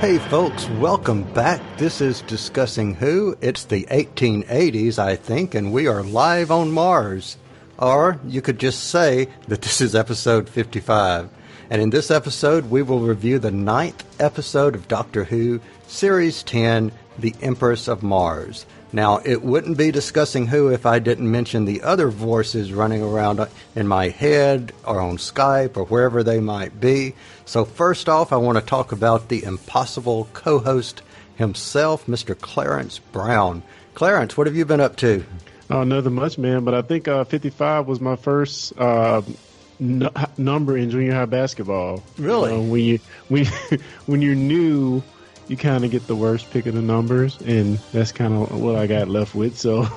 Hey folks, welcome back. This is Discussing Who. It's the 1880s, I think, and we are live on Mars. Or you could just say that this is episode 55. And in this episode, we will review the 9th episode of Doctor Who, Series 10, The Empress of Mars. Now, it wouldn't be Discussing Who if I didn't mention the other voices running around in my head or on Skype or wherever they might be. So first off, I want to talk about the impossible co-host himself, Mr. Clarence Brown. Clarence, what have you been up to? Oh, nothing much, man. But I think 55 was my first number in junior high basketball. Really? When you're new, you kind of get the worst pick of the numbers, and that's kind of what I got left with. So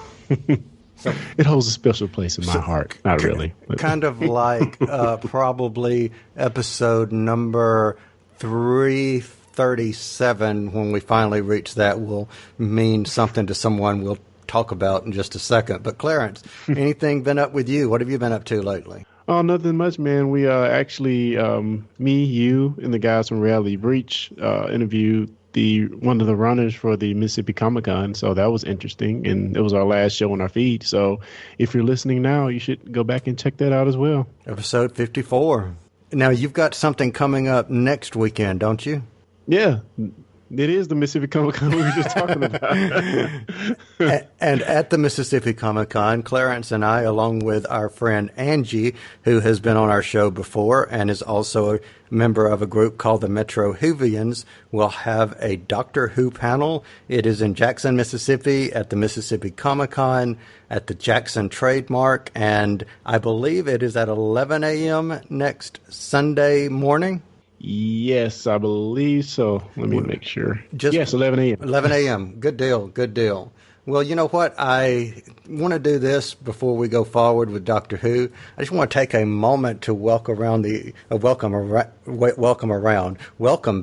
it holds a special place in my heart. Not really. But. Kind of like probably episode number 337, when we finally reach that, will mean something to someone we'll talk about in just a second. But Clarence, anything been up with you? What have you been up to lately? Oh, nothing much, man. We actually, me, you, and the guys from Reality Breach interviewed one of the runners for the Mississippi Comic-Con, so that was interesting, and it was our last show on our feed. So if you're listening now, you should go back and check that out as well. Episode 54. Now, you've got something coming up next weekend, don't you? Yeah. It is the Mississippi Comic-Con we were just talking about. And at the Mississippi Comic-Con, Clarence and I, along with our friend Angie, who has been on our show before and is also a member of a group called the Metro Whovians, will have a Doctor Who panel. It is in Jackson, Mississippi, at the Mississippi Comic-Con, at the Jackson Trademark, and I believe it is at 11 a.m. next Sunday morning. Yes, I believe so. Let me make sure. Yes, 11 a.m. 11 a.m. Good deal. Good deal. Well, you know what? I want to do this before we go forward with Doctor Who. I just want to take a moment to welcome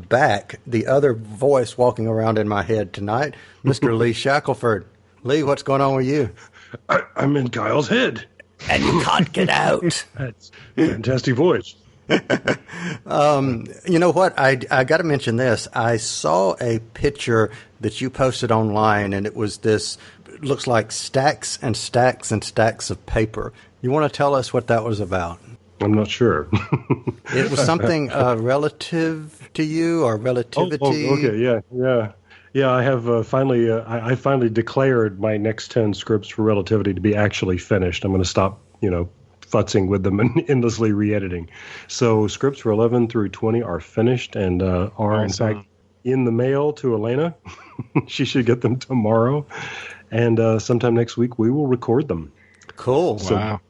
back the other voice walking around in my head tonight, Mr. Lee Shackleford. Lee, what's going on with you? I'm in Kyle's head. And you can't get out. That's a fantastic voice. You know what? I got to mention this. I saw a picture that you posted online, and it was this, it looks like stacks and stacks and stacks of paper. You want to tell us what that was about? I'm not sure. It was something relative to you or relativity? Oh, okay, yeah. I have finally. I finally declared my next 10 scripts for Relativity to be actually finished. I'm going to stop, futzing with them and endlessly re-editing. So scripts for 11 through 20 are finished and are in fact in the mail to Elena. She should get them tomorrow, and sometime next week we will record them. Cool. So, wow.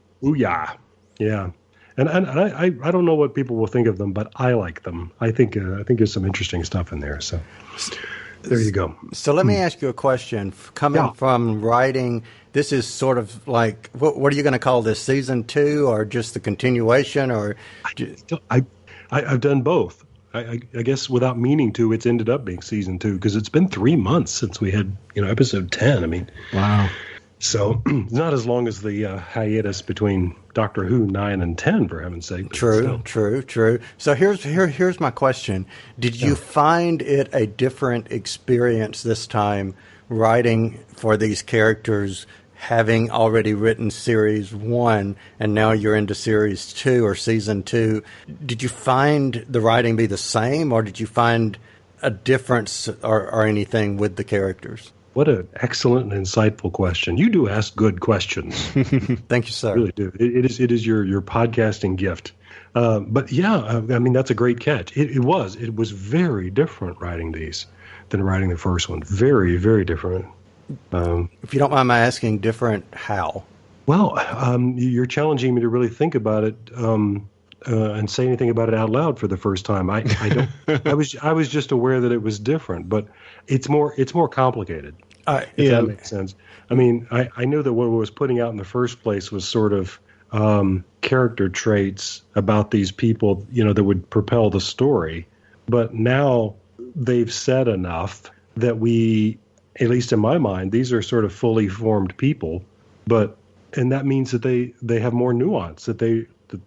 Yeah. And I don't know what people will think of them, but I like them. I think there's some interesting stuff in there. So there you go. So let me ask you a question. Coming from writing, this is sort of like, what are you going to call this, season 2 or just the continuation? Or I've done both. I guess without meaning to, it's ended up being season 2 because it's been 3 months since we had episode 10. I mean, wow. So it's not as long as the hiatus between Doctor Who 9 and 10, for heaven's sake. True. So here's my question. Did you find it a different experience this time writing for these characters, having already written series 1 and now you're into series 2 or season 2? Did you find the writing be the same, or did you find a difference or anything with the characters? What an excellent and insightful question. You do ask good questions. Thank you, sir. I really do. It is your podcasting gift. But yeah, I mean, that's a great catch. It was very different writing these than writing the first one. Very, very different. If you don't mind my asking, different how? Well, you're challenging me to really think about it and say anything about it out loud for the first time. I don't. I was just aware that it was different, but it's more complicated. If that makes sense. I mean, I knew that what I was putting out in the first place was sort of character traits about these people, that would propel the story. But now they've said enough that we, at least in my mind, these are sort of fully formed people. And that means that they have more nuance, that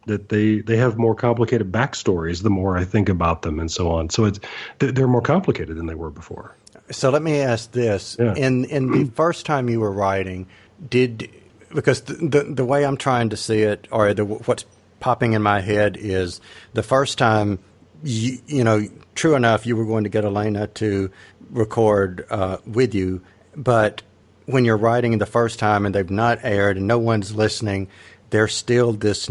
that they have more complicated backstories the more I think about them and so on. So they're more complicated than they were before. So let me ask this: in the first time you were writing, because the way I'm trying to see it, or what's popping in my head is the first time, you know, true enough, you were going to get Elena to record with you, but when you're writing the first time and they've not aired and no one's listening, there's still this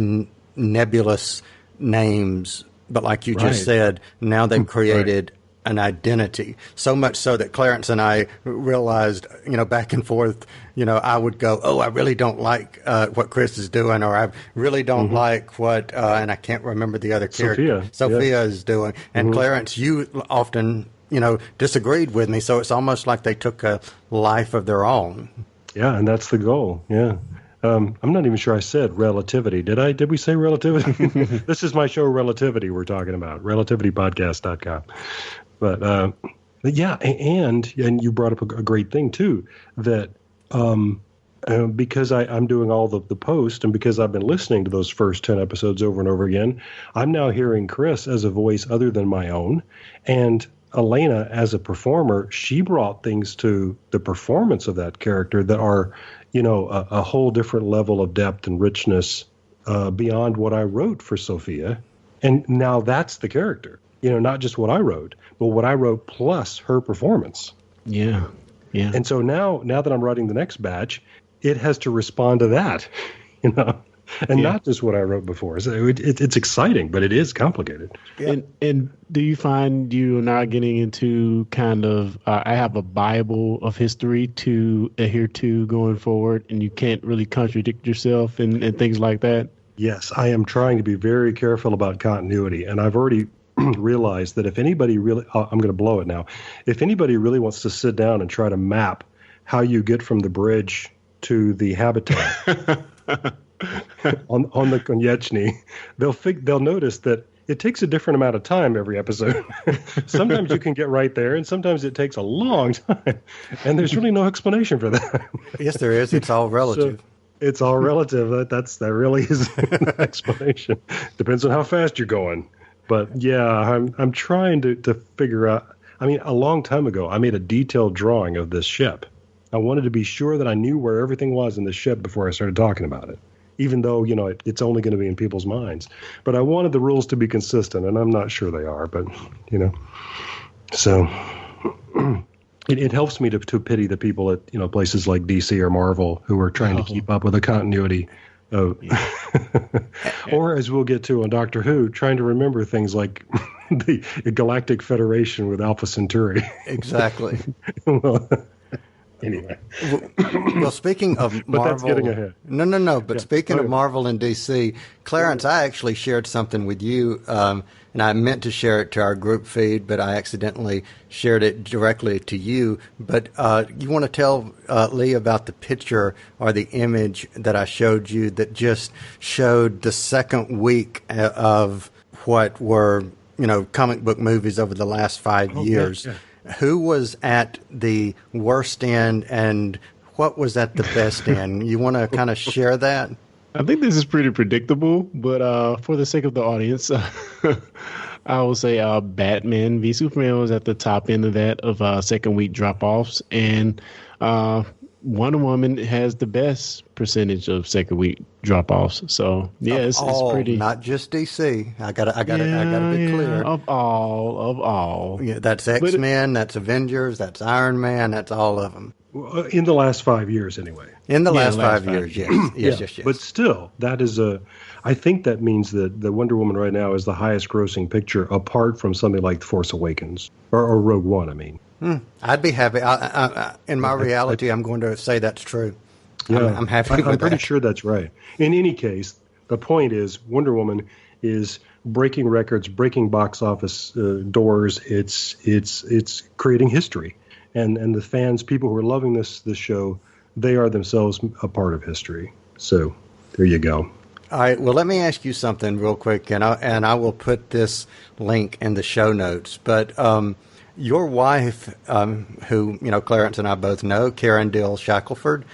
nebulous names. But like you just said, now they've created an identity, so much so that Clarence and I realized, you know, back and forth, you know, I would go, oh, I really don't like what Chris is doing, or I really don't like what, and I can't remember the other character, Sophia is doing. And Clarence, you often, you know, disagreed with me, so it's almost like they took a life of their own. Yeah, and that's the goal, I'm not even sure I said relativity. Did we say relativity? This is my show, Relativity, we're talking about, relativitypodcast.com. But yeah, and you brought up a great thing too, that because I'm doing all the post, and because I've been listening to those first 10 episodes over and over again, I'm now hearing Chris as a voice other than my own, and Elena as a performer. She brought things to the performance of that character that are, you know, a whole different level of depth and richness beyond what I wrote for Sophia, and now that's the character. You know, not just what I wrote, but what I wrote plus her performance. Yeah. And so now that I'm writing the next batch, it has to respond to that, you know, and not just what I wrote before. So it's exciting, but it is complicated. Yeah. And do you find you're not getting into kind of, I have a Bible of history to adhere to going forward, and you can't really contradict yourself and things like that? Yes, I am trying to be very careful about continuity, and I've already realize that if anybody really, I'm going to blow it now, if anybody really wants to sit down and try to map how you get from the bridge to the habitat on the Konieczny, they'll notice that it takes a different amount of time every episode. Sometimes you can get right there, and sometimes it takes a long time, and there's really no explanation for that. Yes, there is. It's all relative. So, it's all relative. That really is an explanation. Depends on how fast you're going. But yeah, I'm trying to figure out. I mean, a long time ago, I made a detailed drawing of this ship. I wanted to be sure that I knew where everything was in the ship before I started talking about it, even though, you know, it's only going to be in people's minds. But I wanted the rules to be consistent, and I'm not sure they are. But, you know, so it helps me to pity the people at, you know, places like DC or Marvel who are trying to keep up with the continuity. Or, as we'll get to on Doctor Who, trying to remember things like the Galactic Federation with Alpha Centauri. Exactly. Well, anyway. Well, speaking of Marvel, but that's getting ahead. No. But speaking of Marvel and DC, Clarence, I actually shared something with you, and I meant to share it to our group feed, but I accidentally shared it directly to you. But you want to tell Lee about the picture or the image that I showed you that just showed the second week of what were, you know, comic book movies over the last 5 years. Yeah. Who was at the worst end and what was at the best end? You want to kind of share that? I think this is pretty predictable, but for the sake of the audience, I will say Batman v Superman was at the top end of that of second week drop-offs, and Wonder Woman has the best percentage of second week drop-offs. So yeah, it's pretty. Not just DC. I gotta be clear. Of all. Yeah, that's X-Men, that's Avengers, that's Iron Man, that's all of them. In the last 5 years, anyway. In the last 5 years, yes. But still, that is I think that means that the Wonder Woman right now is the highest grossing picture apart from something like The Force Awakens or Rogue One, I mean. I'd be happy. In my reality, I'm going to say that's true. Yeah, I'm happy with that. I'm pretty sure that's right. In any case, the point is Wonder Woman is breaking records, breaking box office doors. It's creating history. And the fans, people who are loving this show, they are themselves a part of history. So there you go. All right. Well, let me ask you something real quick, and I will put this link in the show notes. But Your wife, who, Clarence and I both know, Karen Dill Shackleford,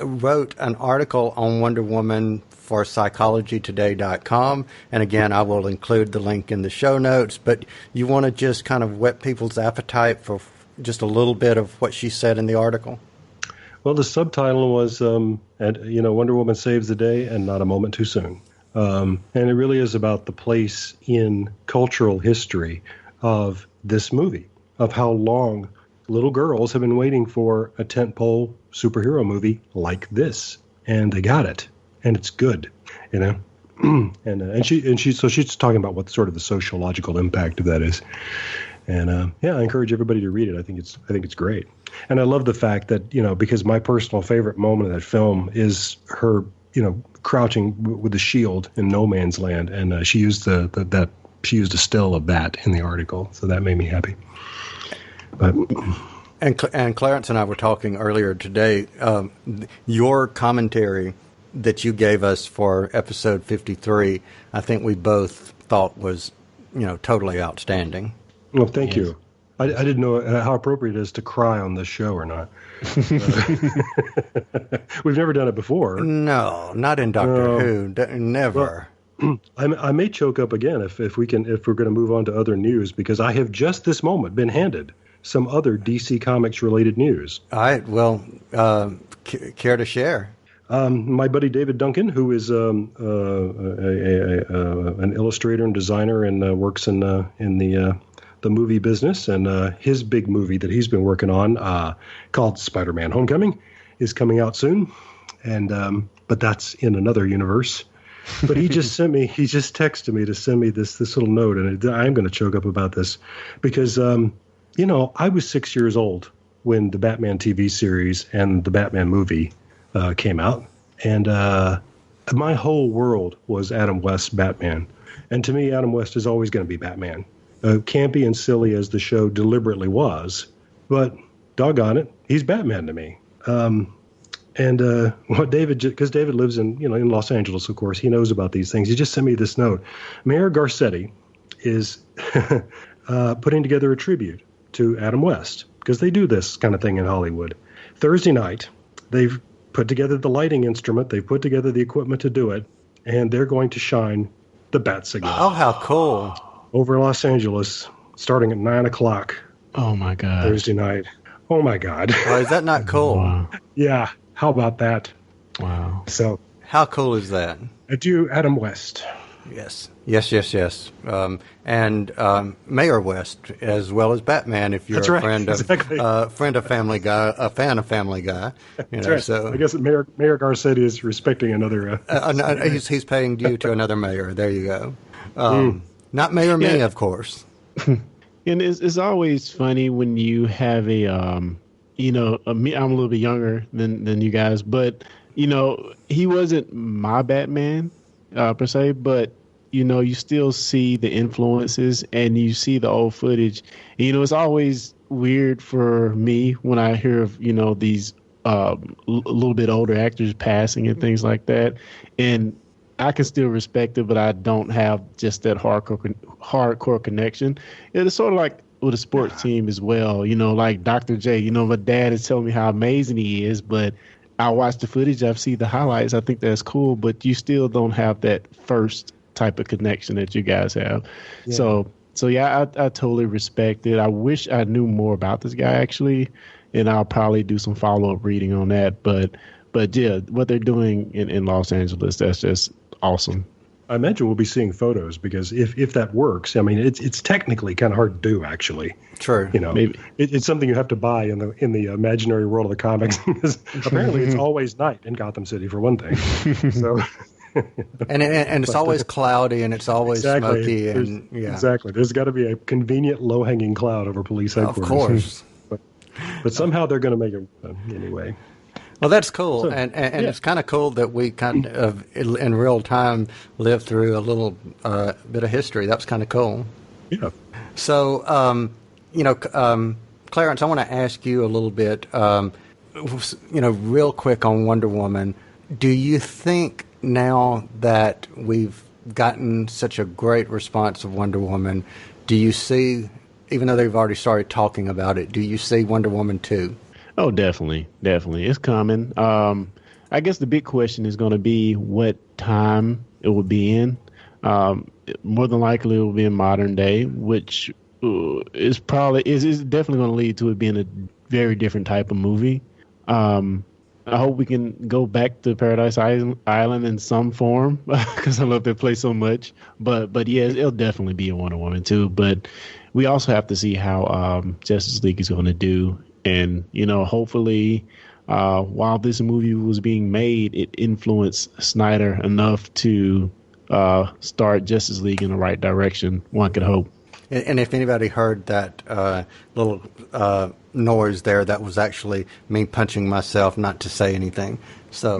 wrote an article on Wonder Woman for psychologytoday.com. And again, I will include the link in the show notes. But you want to just kind of whet people's appetite for just a little bit of what she said in the article? Well, the subtitle was, Wonder Woman Saves the Day and Not a Moment Too Soon. And it really is about the place in cultural history of this movie, of how long little girls have been waiting for a tentpole superhero movie like this. And they got it. And it's good, and she's talking about what sort of the sociological impact of that is. And I encourage everybody to read it. I think it's great. And I love the fact that, because my personal favorite moment of that film is her, crouching with the shield in no man's land. And she used she used a still of that in the article. So that made me happy. But And Clarence and I were talking earlier today, your commentary that you gave us for episode 53, I think we both thought was, totally outstanding. Well, thank you. I didn't know how appropriate it is to cry on this show or not. We've never done it before. No, not in Doctor Who. Never. Well, I may choke up again if we're going to move on to other news, because I have just this moment been handed some other DC Comics related news. All right. Well, care to share? My buddy David Duncan, who is an illustrator and designer and works in the movie business, and his big movie that he's been working on, called Spider-Man: Homecoming, is coming out soon, and but that's in another universe. But he just texted me to send me this little note, and I'm going to choke up about this because I was 6 years old when the Batman TV series and the Batman movie came out, and my whole world was Adam West's Batman. And to me, Adam West is always going to be Batman. Campy and silly as the show deliberately was, but doggone it, he's Batman to me. Because David lives in Los Angeles, of course, he knows about these things. He just sent me this note. Mayor Garcetti is putting together a tribute to Adam West, because they do this kind of thing in Hollywood. Thursday night, they've put together the lighting instrument, they've put together the equipment to do it, and they're going to shine the bat signal. Oh, how cool. Over Los Angeles, starting at 9 o'clock. Oh, my God. Thursday night. Oh, my God. Oh, is that not cool? Wow. Yeah. How about that? Wow. So, how cool is that? Adieu, Adam West. Yes. And Mayor West, as well as Batman, if you're That's a right. friend of Family Guy, a fan of Family Guy. That's right. So I guess Mayor Garcetti is respecting another. He's paying due to another mayor. There you go. Not Mayor Me, of course. And it's always funny when you have I'm a little bit younger than you guys, but he wasn't my Batman per se, but you still see the influences and you see the old footage. And, it's always weird for me when I hear of these a little bit older actors passing and things like that, and I can still respect it, but I don't have just that hardcore connection. It's sort of like with a sports team as well, like Dr. J. My dad is telling me how amazing he is, but I watch the footage, I've seen the highlights, I think that's cool, but you still don't have that first type of connection that you guys have. Yeah. So yeah, I totally respect it. I wish I knew more about this guy actually, and I'll probably do some follow-up reading on that. But yeah, what they're doing in Los Angeles, that's just awesome. I imagine we'll be seeing photos, because if that works, I mean, it's technically kind of hard to do, actually. True. Maybe it's something you have to buy in the imaginary world of the comics, because apparently it's always night in Gotham City for one thing. So. and it's always cloudy and it's always smoky and exactly. There's got to be a convenient low-hanging cloud over police headquarters. Of course. but somehow they're going to make it anyway. Well, that's cool, and it's kind of cool that we kind of in real time lived through a little bit of history. That was kind of cool. Yeah. So, Clarence, I want to ask you a little bit, real quick on Wonder Woman. Do you think now that we've gotten such a great response of Wonder Woman, do you see even though they've already started talking about it, do you see Wonder Woman 2? Oh, definitely. Definitely. It's coming. I guess the big question is going to be what time it will be in. More than likely, it will be in modern day, which is definitely going to lead to it being a very different type of movie. I hope we can go back to Paradise Island in some form because I love that place so much. But yeah, it'll definitely be a Wonder Woman too. But we also have to see how Justice League is going to do, and hopefully, while this movie was being made, it influenced Snyder enough to start Justice League in the right direction. One could hope. And if anybody heard that little noise there, that was actually me punching myself not to say anything. So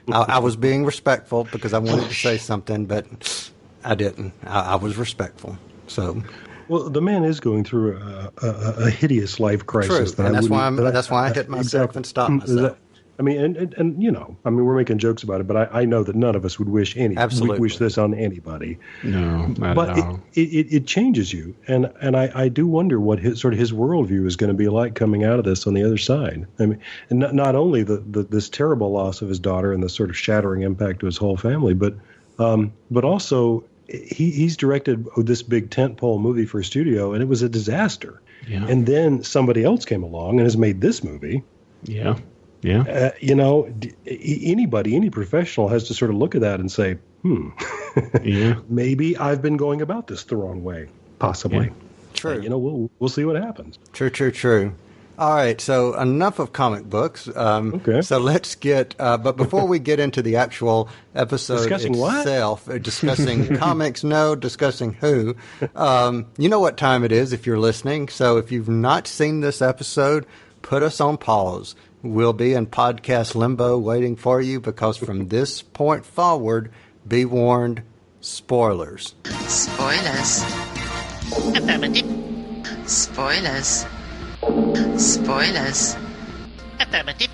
I was being respectful because I wanted to say something, but I didn't. I was respectful. So. Well, the man is going through a hideous life crisis. True, and that's why I hit myself and stopped myself. We're making jokes about it, but I know that none of us would wish this on anybody. No, not but at all. It changes you, and I do wonder what his worldview is going to be like coming out of this on the other side. I mean, and not only this terrible loss of his daughter and the sort of shattering impact to his whole family, but also he's directed this big tentpole movie for a studio, and it was a disaster. Yeah. And then somebody else came along and has made this movie. Yeah. Yeah. Any professional has to sort of look at that and say, yeah, maybe I've been going about this the wrong way, possibly. Yeah. True. We'll see what happens. True. All right, so enough of comic books. Okay. So let's get, but before we get into the actual episode discussing itself, discussing comics, discussing who, you know what time it is if you're listening. So if you've not seen this episode, put us on pause. We'll be in podcast limbo waiting for you because from this point forward, be warned, spoilers. Spoilers. Affirmative. Spoilers. Spoilers. Affirmative.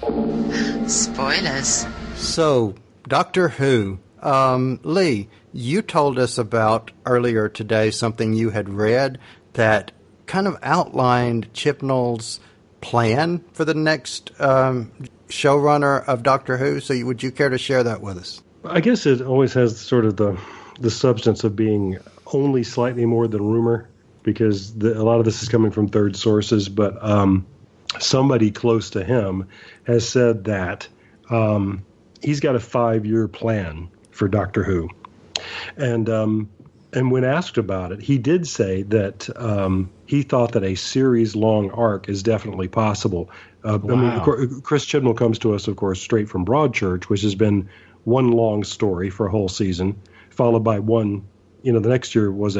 Spoilers. So, Doctor Who. Lee, you told us about earlier today something you had read that kind of outlined Chibnall's plan for the next showrunner of Doctor Who. So would you care to share that with us? I guess it always has sort of the substance of being only slightly more than rumor, because a lot of this is coming from third sources, but somebody close to him has said that he's got a 5-year plan for Doctor Who. And when asked about it, he did say that he thought that a series-long arc is definitely possible. Wow. I mean, Chris Chibnall comes to us, of course, straight from Broadchurch, which has been one long story for a whole season, followed by one. The next year was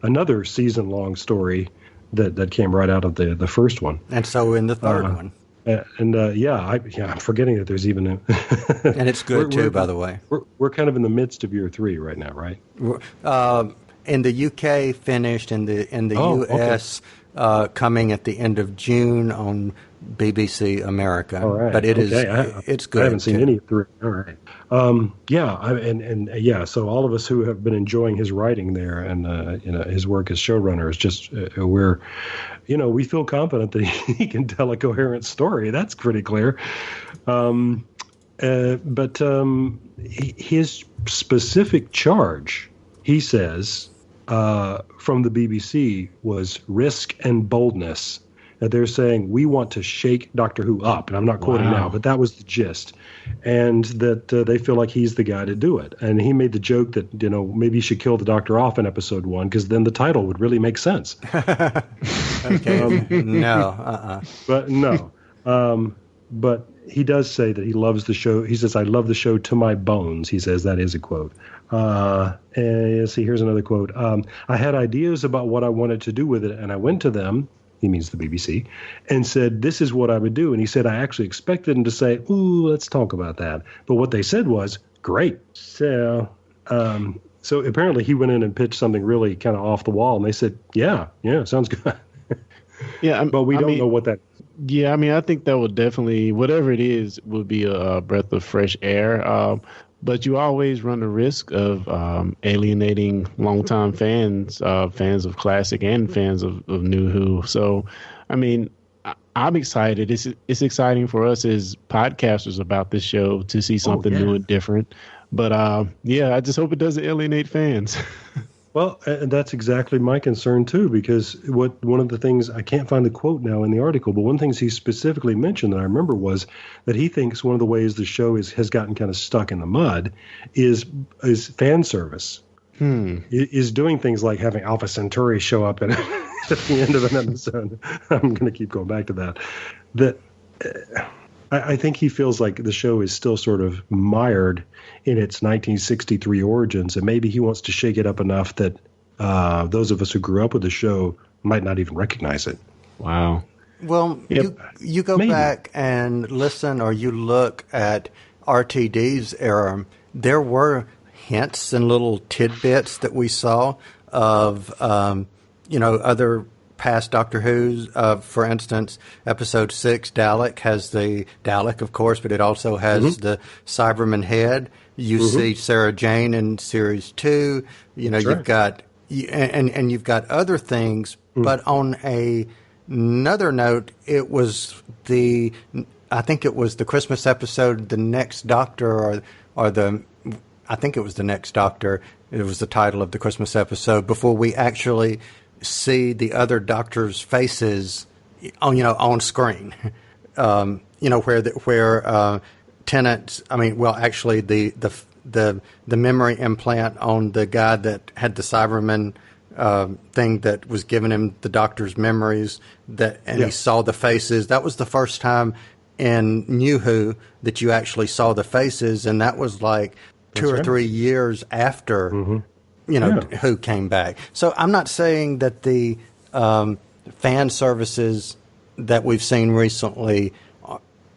another season-long story that came right out of the first one. And so in the third one. I'm forgetting that there's even a. And it's good too, by the way. We're kind of in the midst of year 3 right now, right? In the UK, finished in the US, coming at the end of June on BBC America. All right. But it's good. I haven't seen any of 3. All right. So all of us who have been enjoying his writing there and his work as showrunner is just we feel confident that he can tell a coherent story. That's pretty clear. But his specific charge, he says, from the BBC was risk and boldness. That they're saying, we want to shake Doctor Who up. And I'm not quoting now, but that was the gist. And that they feel like he's the guy to do it. And he made the joke that, maybe you should kill the Doctor off in episode 1 because then the title would really make sense. Okay. No. But no. But he does say that he loves the show. He says, I love the show to my bones. He says that is a quote. And see, here's another quote. I had ideas about what I wanted to do with it, and I went to them, he means the BBC, and said, this is what I would do. And he said, I actually expected them to say, ooh, let's talk about that. But what they said was, great. So apparently he went in and pitched something really kind of off the wall, and they said, yeah, sounds good. Yeah, but we don't know what that is. Yeah, I mean, I think that would definitely, whatever it is, would be a breath of fresh air. but you always run the risk of alienating longtime fans, fans of classic and fans of New Who. So, I mean, I'm excited. It's exciting for us as podcasters about this show to see something new and different. But yeah, I just hope it doesn't alienate fans. Well, and that's exactly my concern too, because one of the things, I can't find the quote now in the article, but one of the things he specifically mentioned that I remember was that he thinks one of the ways the show has gotten kind of stuck in the mud is fan service. Is doing things like having Alpha Centauri show up at the end of an episode. I'm going to keep going back to that. I think he feels like the show is still sort of mired in its 1963 origins, and maybe he wants to shake it up enough that those of us who grew up with the show might not even recognize it. Wow. Well, you go back and listen, or you look at RTD's era. There were hints and little tidbits that we saw of, other past Doctor Who's. For instance, episode 6, Dalek has the Dalek, of course, but it also has the Cyberman head. You see Sarah Jane in series 2. You've got and you've got other things. But on another note, I think it was the Christmas episode, The Next Doctor, I think it was The Next Doctor. It was the title of the Christmas episode, before we actually see the other doctors' faces on screen. Where Tennant, actually the memory implant on the guy that had the Cyberman thing that was giving him the doctor's memories, he saw the faces. That was the first time in New Who that you actually saw the faces, and that was like two or 3 years after Who came back. So I'm not saying that the fan services that we've seen recently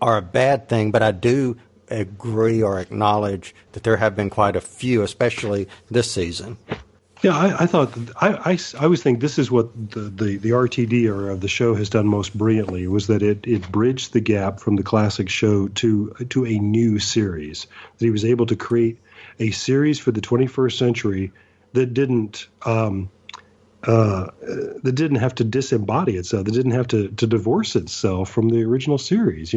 are a bad thing, but I do agree or acknowledge that there have been quite a few, especially this season. Yeah, I thought I always think this is what the RTD era of the show has done most brilliantly, was that it bridged the gap from the classic show to a new series. That he was able to create a series for the 21st century that didn't have to disembody itself, that didn't have to divorce itself from the original series.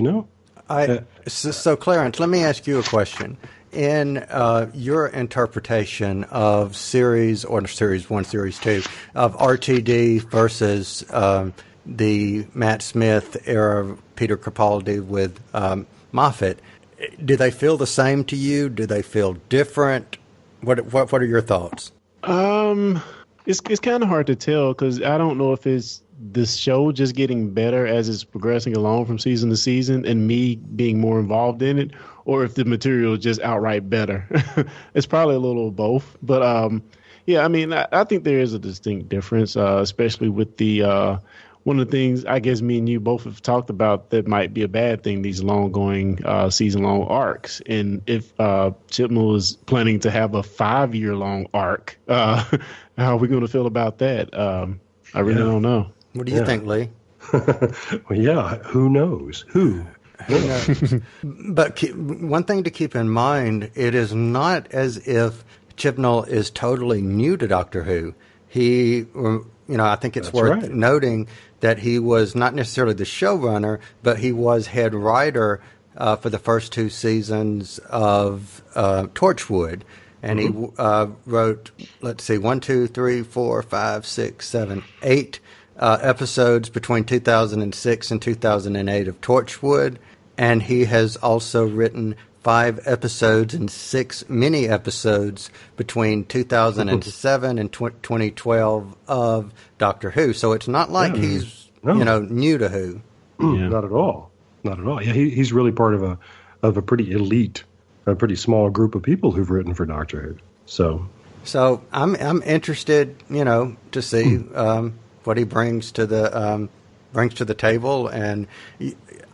So Clarence, let me ask you a question. In your interpretation of series 1, series 2 of RTD versus the Matt Smith era of Peter Capaldi with Moffat, do they feel the same to you? Do they feel different? What are your thoughts? It's kind of hard to tell, because I don't know if it's the show just getting better as it's progressing along from season to season and me being more involved in it, or if the material is just outright better. It's probably a little of both. But I think there is a distinct difference, especially with the one of the things I guess me and you both have talked about that might be a bad thing, these long-going season-long arcs. And if Chibnall is planning to have a 5-year-long arc, how are we going to feel about that? I really don't know. What do you think, Lee? Well, who knows? Who knows? But one thing to keep in mind, it is not as if Chibnall is totally new to Doctor Who. He, I think it's worth noting that he was not necessarily the showrunner, but he was head writer for the first 2 seasons of Torchwood. And he wrote, 1, 2, 3, 4, 5, 6, 7, 8 episodes between 2006 and 2008 of Torchwood. And he has also written 5 episodes and 6 mini episodes between 2007 and 2012 of Doctor Who. So it's not like he's new to Who. Not at all. Not at all. Yeah, he's really part of a pretty elite, a pretty small group of people who've written for Doctor Who. So I'm interested, to see what he brings to the table, and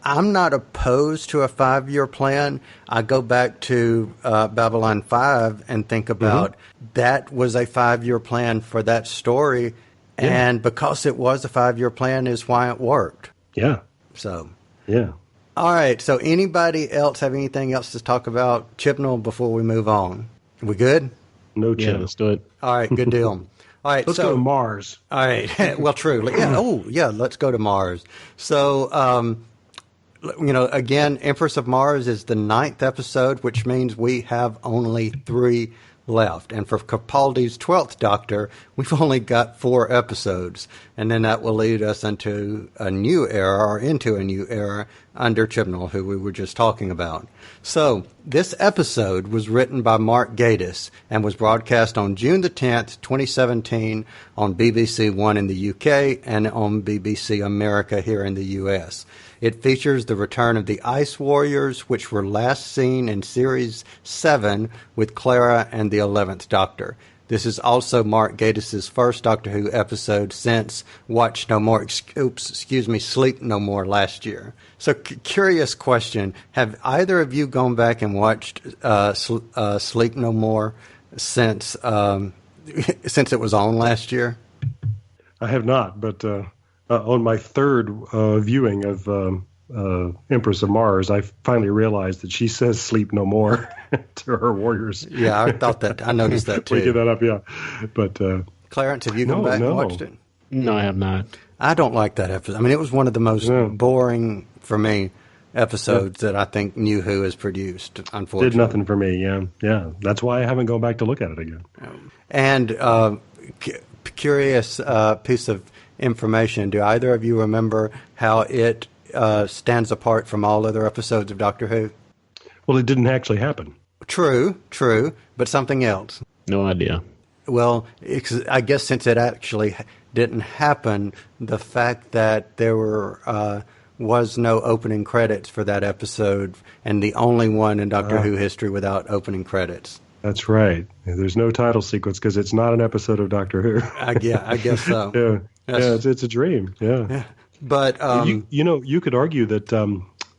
I'm not opposed to a 5-year plan. I go back to Babylon 5 and think about that was a 5-year plan for that story, and because it was a 5-year plan is why it worked. Yeah. So. Yeah. All right. So anybody else have anything else to talk about Chibnall before we move on? We good? No Yeah, chance. let's do it. All right. Good deal. All right. Let's go to Mars. All right. Well, true. Yeah. Oh, yeah. Let's go to Mars. So, again, Empress of Mars is the 9th episode, which means we have only 3 left. And for Capaldi's 12th Doctor, we've only got 4 episodes. And then that will lead us into a new era under Chibnall, who we were just talking about. So this episode was written by Mark Gatiss and was broadcast on June the 10th, 2017 on BBC One in the UK and on BBC America here in the US. It features the return of the Ice Warriors, which were last seen in Series 7 with Clara and the 11th Doctor. This is also Mark Gatiss's first Doctor Who episode since Sleep No More last year. So, curious question. Have either of you gone back and watched Sleep No More since it was on last year? I have not, but on my third viewing of Empress of Mars, I finally realized that she says "sleep no more" to her warriors. Yeah, I thought that. I noticed that too. We get that up, yeah. But Clarence, have you gone back and watched it? No, I have not. I don't like that episode. I mean, it was one of the most boring for me episodes that I think New Who has produced. Unfortunately, did nothing for me. Yeah. That's why I haven't gone back to look at it again. And curious piece of information. Do either of you remember how it stands apart from all other episodes of Doctor Who? Well, it didn't actually happen. True, but something else. No idea. Well, I guess since it actually didn't happen, the fact that there was no opening credits for that episode, and the only one in Doctor Who history without opening credits. That's right. There's no title sequence because it's not an episode of Doctor Who. I guess so. Yeah, it's a dream. Yeah. But you could argue that.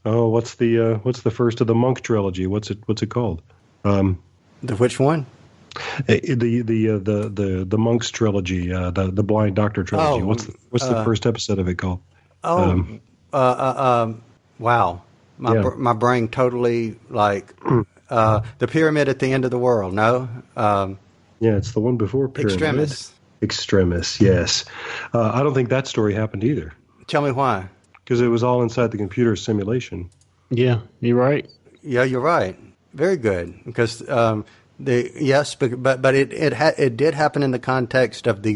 What's the first of the Monk trilogy? What's it called? The which one? The Monks trilogy, the Blind Doctor trilogy. Oh, what's the first episode of it called? Wow. My brain totally the pyramid at the end of the world. No. Yeah, it's the one before Pyramid. Extremis. Yes. I don't think that story happened either. Tell me why. Because it was all inside the computer simulation. Yeah, you're right. Yeah, you're right. Very good. Because but it did happen in the context of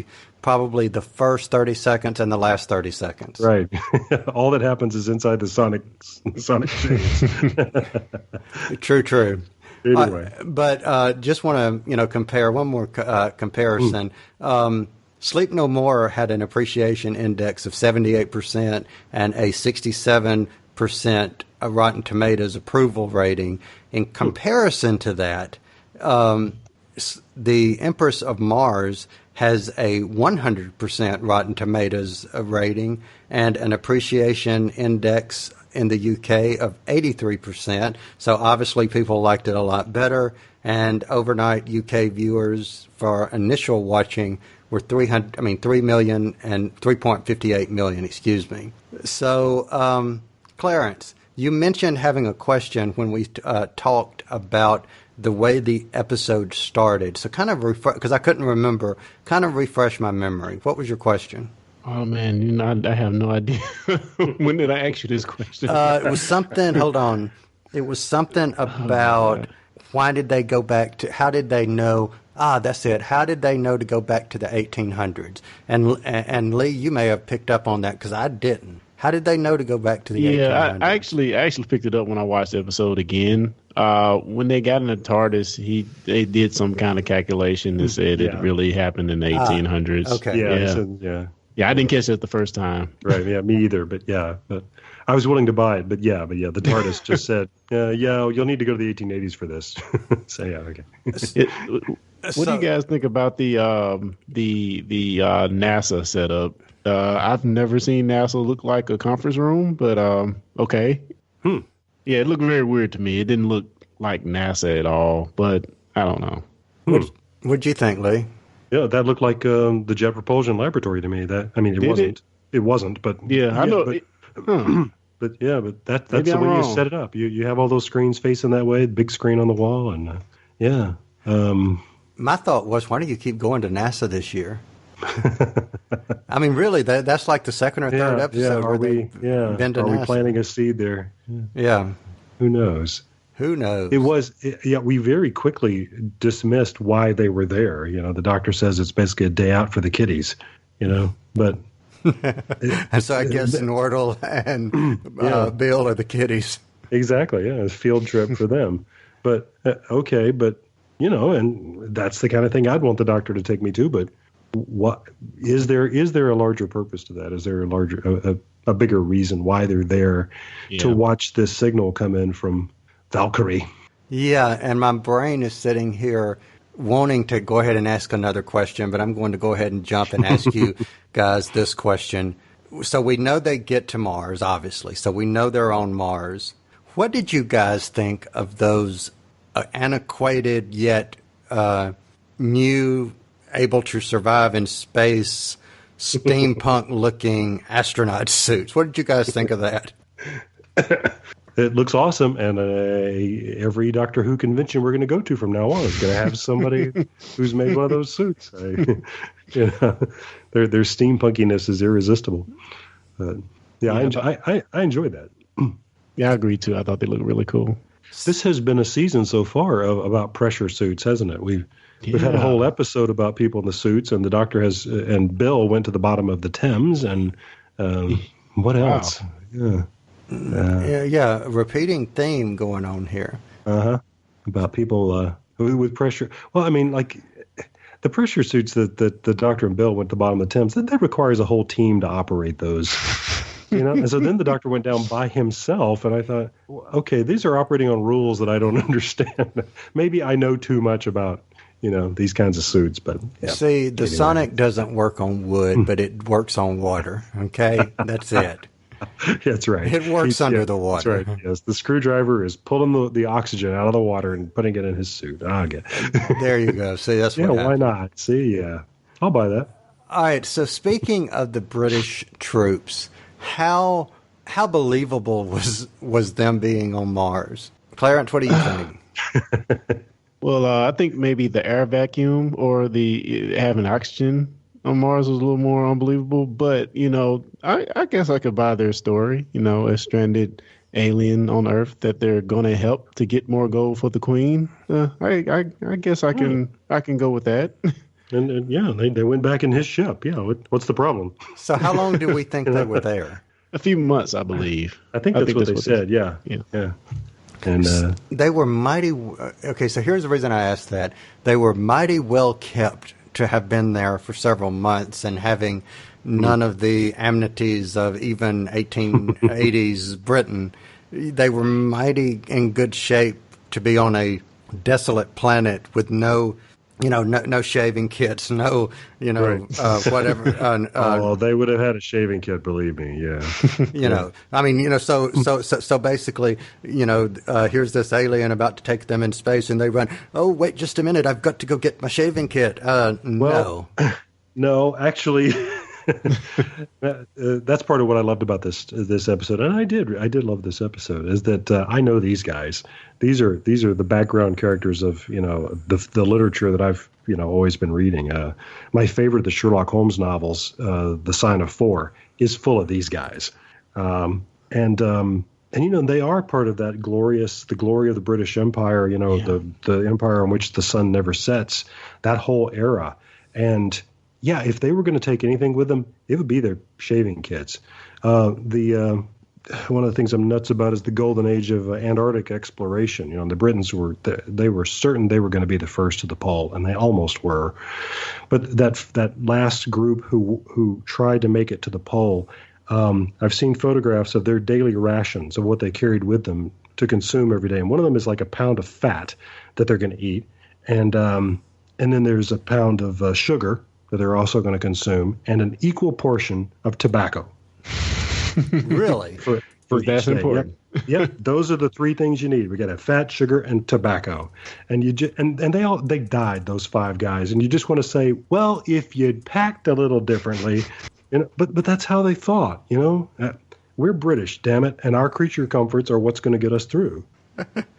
probably the first 30 seconds and the last 30 seconds. Right. All that happens is inside the sonic shades. True. Anyway. But just want to compare one more comparison. Sleep No More had an appreciation index of 78% and a 67% Rotten Tomatoes approval rating. In comparison to that, the Empress of Mars has a 100% Rotten Tomatoes rating and an appreciation index in the UK of 83%. So obviously people liked it a lot better. And overnight UK viewers for initial watching were 3 million and 3.58 million, excuse me. So, Clarence, you mentioned having a question when we talked about the way the episode started. So kind of because I couldn't remember, kind of refresh my memory. What was your question? Oh, man, I have no idea. When did I ask you this question? It was something, hold on. It was something about why did they go back to, how did they know, that's it. How did they know to go back to the 1800s? And Lee, you may have picked up on that because I didn't. How did they know to go back to the 1800s? Yeah, I actually picked it up when I watched the episode again. When they got in the TARDIS, they did some kind of calculation that said it really happened in the 1800s. Okay. Yeah, I didn't catch it the first time. Right, yeah, me either. But I was willing to buy it. But the TARDIS just said, you'll need to go to the 1880s for this. So okay. What do you guys think about the NASA setup? I've never seen NASA look like a conference room, but okay. Yeah, it looked very weird to me. It didn't look like NASA at all, but I don't know. What'd you think, Lee? Yeah, that looked like the Jet Propulsion Laboratory to me. It wasn't. It wasn't, but I know. But that's Maybe the I'm way you wrong. set it up. You have all those screens facing that way, big screen on the wall, and yeah. My thought was, why don't you keep going to NASA this year? I mean, really, that's like the second or third episode where they've been to Are we NASA. planting a seed there? Yeah. Who knows? Who knows? We very quickly dismissed why they were there. The doctor says it's basically a day out for the kiddies, but. And so I guess Nardole and Bill are the kiddies. Exactly, yeah, it's a field trip for them. But, okay, but, and that's the kind of thing I'd want the doctor to take me to, but what is there a larger purpose to that? Is there a bigger reason why they're there to watch this signal come in from Valkyrie? Yeah, and my brain is sitting here wanting to go ahead and ask another question, but I'm going to go ahead and jump and ask you guys this question. So we know they get to Mars, obviously. So we know they're on Mars. What did you guys think of those antiquated yet new, able to survive in space, steampunk-looking astronaut suits? What did you guys think of that? It looks awesome, and every Doctor Who convention we're going to go to from now on is going to have somebody who's made one of those suits. Their steampunkiness is irresistible. I enjoyed that. Yeah, I agree too. I thought they looked really cool. This has been a season so far about pressure suits, hasn't it? We've had a whole episode about people in the suits, and the Doctor and Bill went to the bottom of the Thames, and what else? Yeah. Repeating theme going on here. About people with pressure. Well, I mean, like the pressure suits that the Doctor and Bill went to the bottom of the Thames, that requires a whole team to operate those. And so then the Doctor went down by himself, and I thought, okay, these are operating on rules that I don't understand. Maybe I know too much about these kinds of suits, but see, the Sonic doesn't work on wood, but it works on water. Okay, that's it. That's right. It works under the water. That's right. Yes, the screwdriver is pulling the oxygen out of the water and putting it in his suit. There you go. See, that's what why not? See, I'll buy that. All right. So speaking of the British troops, how believable was them being on Mars? Clarence, what do you think? Well, I think maybe the air vacuum or the having oxygen on Mars was a little more unbelievable, but I guess I could buy their story. A stranded alien on Earth that they're going to help to get more gold for the Queen. I guess I can go with that. And they went back in his ship. Yeah, what's the problem? So how long do we think they were there? A few months, I believe. I think that's what they said. Yeah. And they were mighty. Okay, so here's the reason I asked that. They were mighty well kept to have been there for several months and having none of the amenities of even 1880s Britain. They were mighty in good shape to be on a desolate planet with no shaving kits, no, whatever. They would have had a shaving kit, believe me. Yeah. So basically, here's this alien about to take them in space, and they run. Oh, wait, just a minute! I've got to go get my shaving kit. No, actually. That's part of what I loved about this episode, and I did love this episode. Is that I know these guys. These are the background characters of the literature that I've always been reading. My favorite of the Sherlock Holmes novels, The Sign of Four, is full of these guys, and they are part of that glory of the British Empire. The empire on which the sun never sets. That whole era, and. Yeah, if they were going to take anything with them, it would be their shaving kits. One of the things I'm nuts about is the golden age of Antarctic exploration. The Britons were certain they were going to be the first to the pole, and they almost were. But that last group who tried to make it to the pole, I've seen photographs of their daily rations of what they carried with them to consume every day, and one of them is like a pound of fat that they're going to eat, and then there's a pound of sugar that they're also going to consume, and an equal portion of tobacco. Really? for that's important. Yep. Those are the three things you need. We got to have fat, sugar, and tobacco. And and they died, those five guys. And you just want to say, well, if you'd packed a little differently, but that's how they thought. we're British, damn it, and our creature comforts are what's going to get us through.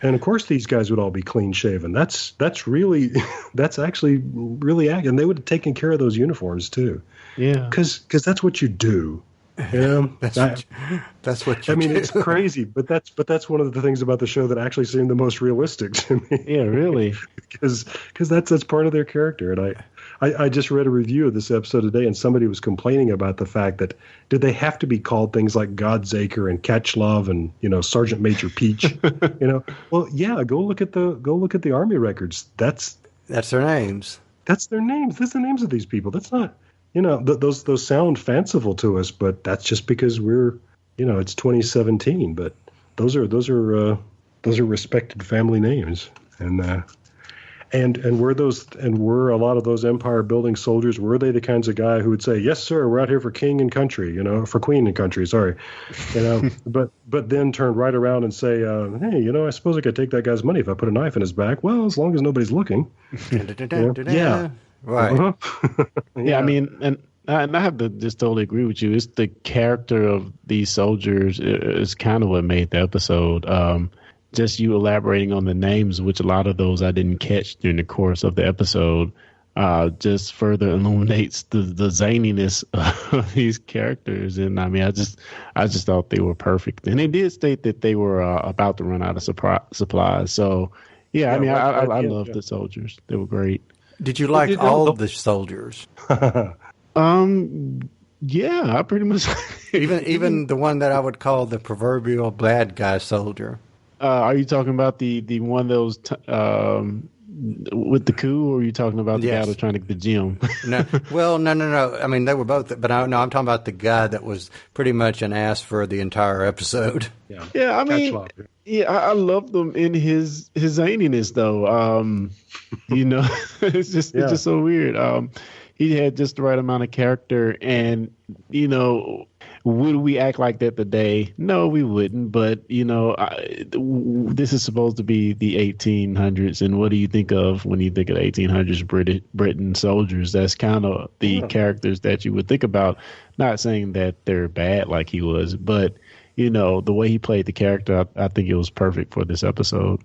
And of course, these guys would all be clean shaven. That's really that's actually really accurate. And they would have taken care of those uniforms too. Yeah, because that's what you do. You know, that's what you I mean, do. it's crazy, but that's one of the things about the show that actually seemed the most realistic to me. yeah, really. Because that's part of their character. And I just read a review of this episode today, and somebody was complaining about the fact that did they have to be called things like Godzacre and Catchlove and Sergeant Major Peach? Well, yeah, go look at the Army records. That's their names. That's their names. That's the names of these people. That's not. Those sound fanciful to us, but that's just because we're, it's 2017. But those are respected family names, and were a lot of those empire building soldiers. Were they the kinds of guy who would say, "Yes, sir, we're out here for king and country," for queen and country, sorry, but then turn right around and say, "Hey, I suppose I could take that guy's money if I put a knife in his back." Well, as long as nobody's looking. Yeah. Right. Uh-huh. Yeah, I mean, and I have to just totally agree with you. It's the character of these soldiers is kind of what made the episode. Just you elaborating on the names, which a lot of those I didn't catch during the course of the episode, just further illuminates the zaniness of these characters. And I mean, I just thought they were perfect. And they did state that they were about to run out of supplies. So yeah, I mean, I loved the soldiers. They were great. Did you like all the soldiers? Yeah, I pretty much even the one that I would call the proverbial bad guy soldier. Are you talking about the one that was with the coup, or are you talking about the guy that was trying to get the gym? No. I mean, they were both, but I'm talking about the guy that was pretty much an ass for the entire episode. Yeah. I mean, I love them in his zaniness, though. It's just so weird. He had just the right amount of character, and would we act like that today? No, we wouldn't. But this is supposed to be the 1800s, and what do you think of when you think of 1800s Britain soldiers? That's kind of the characters that you would think about. Not saying that they're bad like he was, but the way he played the character, I think it was perfect for this episode.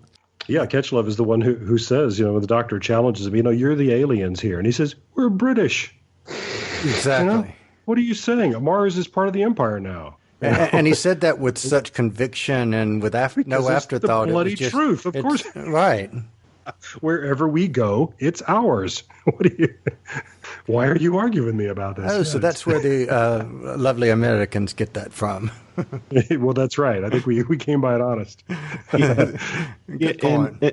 Yeah, Ketchlove is the one who says, when the doctor challenges him, you're the aliens here, and he says, "We're British." Exactly. What are you saying? Mars is part of the Empire now. And he said that with such conviction and with no afterthought. It's the bloody truth, of course. Right. Wherever we go, it's ours. Why are you arguing with me about this? Oh, so that's where the lovely Americans get that from. Well, that's right. I think we came by it honest. Good point.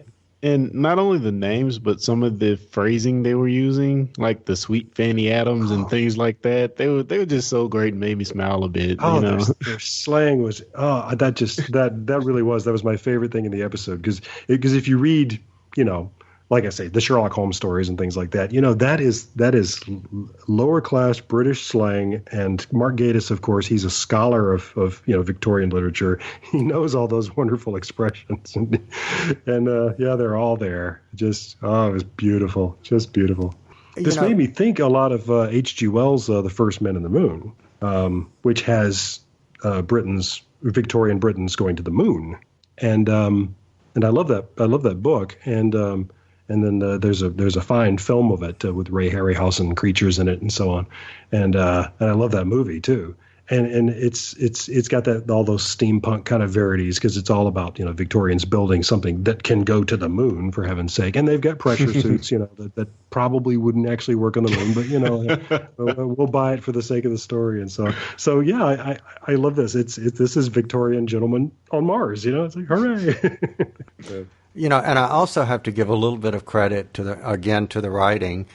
And not only the names, but some of the phrasing they were using, like the sweet Fanny Adams and things like that. They were just so great and made me smile a bit. Oh, their slang was that really was. That was my favorite thing in the episode because if you read, like I say, the Sherlock Holmes stories and things like that, that is lower class British slang. And Mark Gatiss, of course, he's a scholar of Victorian literature. He knows all those wonderful expressions, and they're all there. Just it was beautiful, just beautiful. This made me think a lot of H.G. Wells' The First Men in the Moon, which has Victorian Britons going to the moon, and I love that. I love that book, and then there's a fine film of it with Ray Harryhausen creatures in it and so on, and I love that movie too. And it's got all those steampunk kind of verities because it's all about Victorians building something that can go to the moon, for heaven's sake, and they've got pressure suits that probably wouldn't actually work on the moon, but we'll buy it for the sake of the story. And so yeah, I love this. This is Victorian gentlemen on Mars. It's like hooray. And I also have to give a little bit of credit to the writing,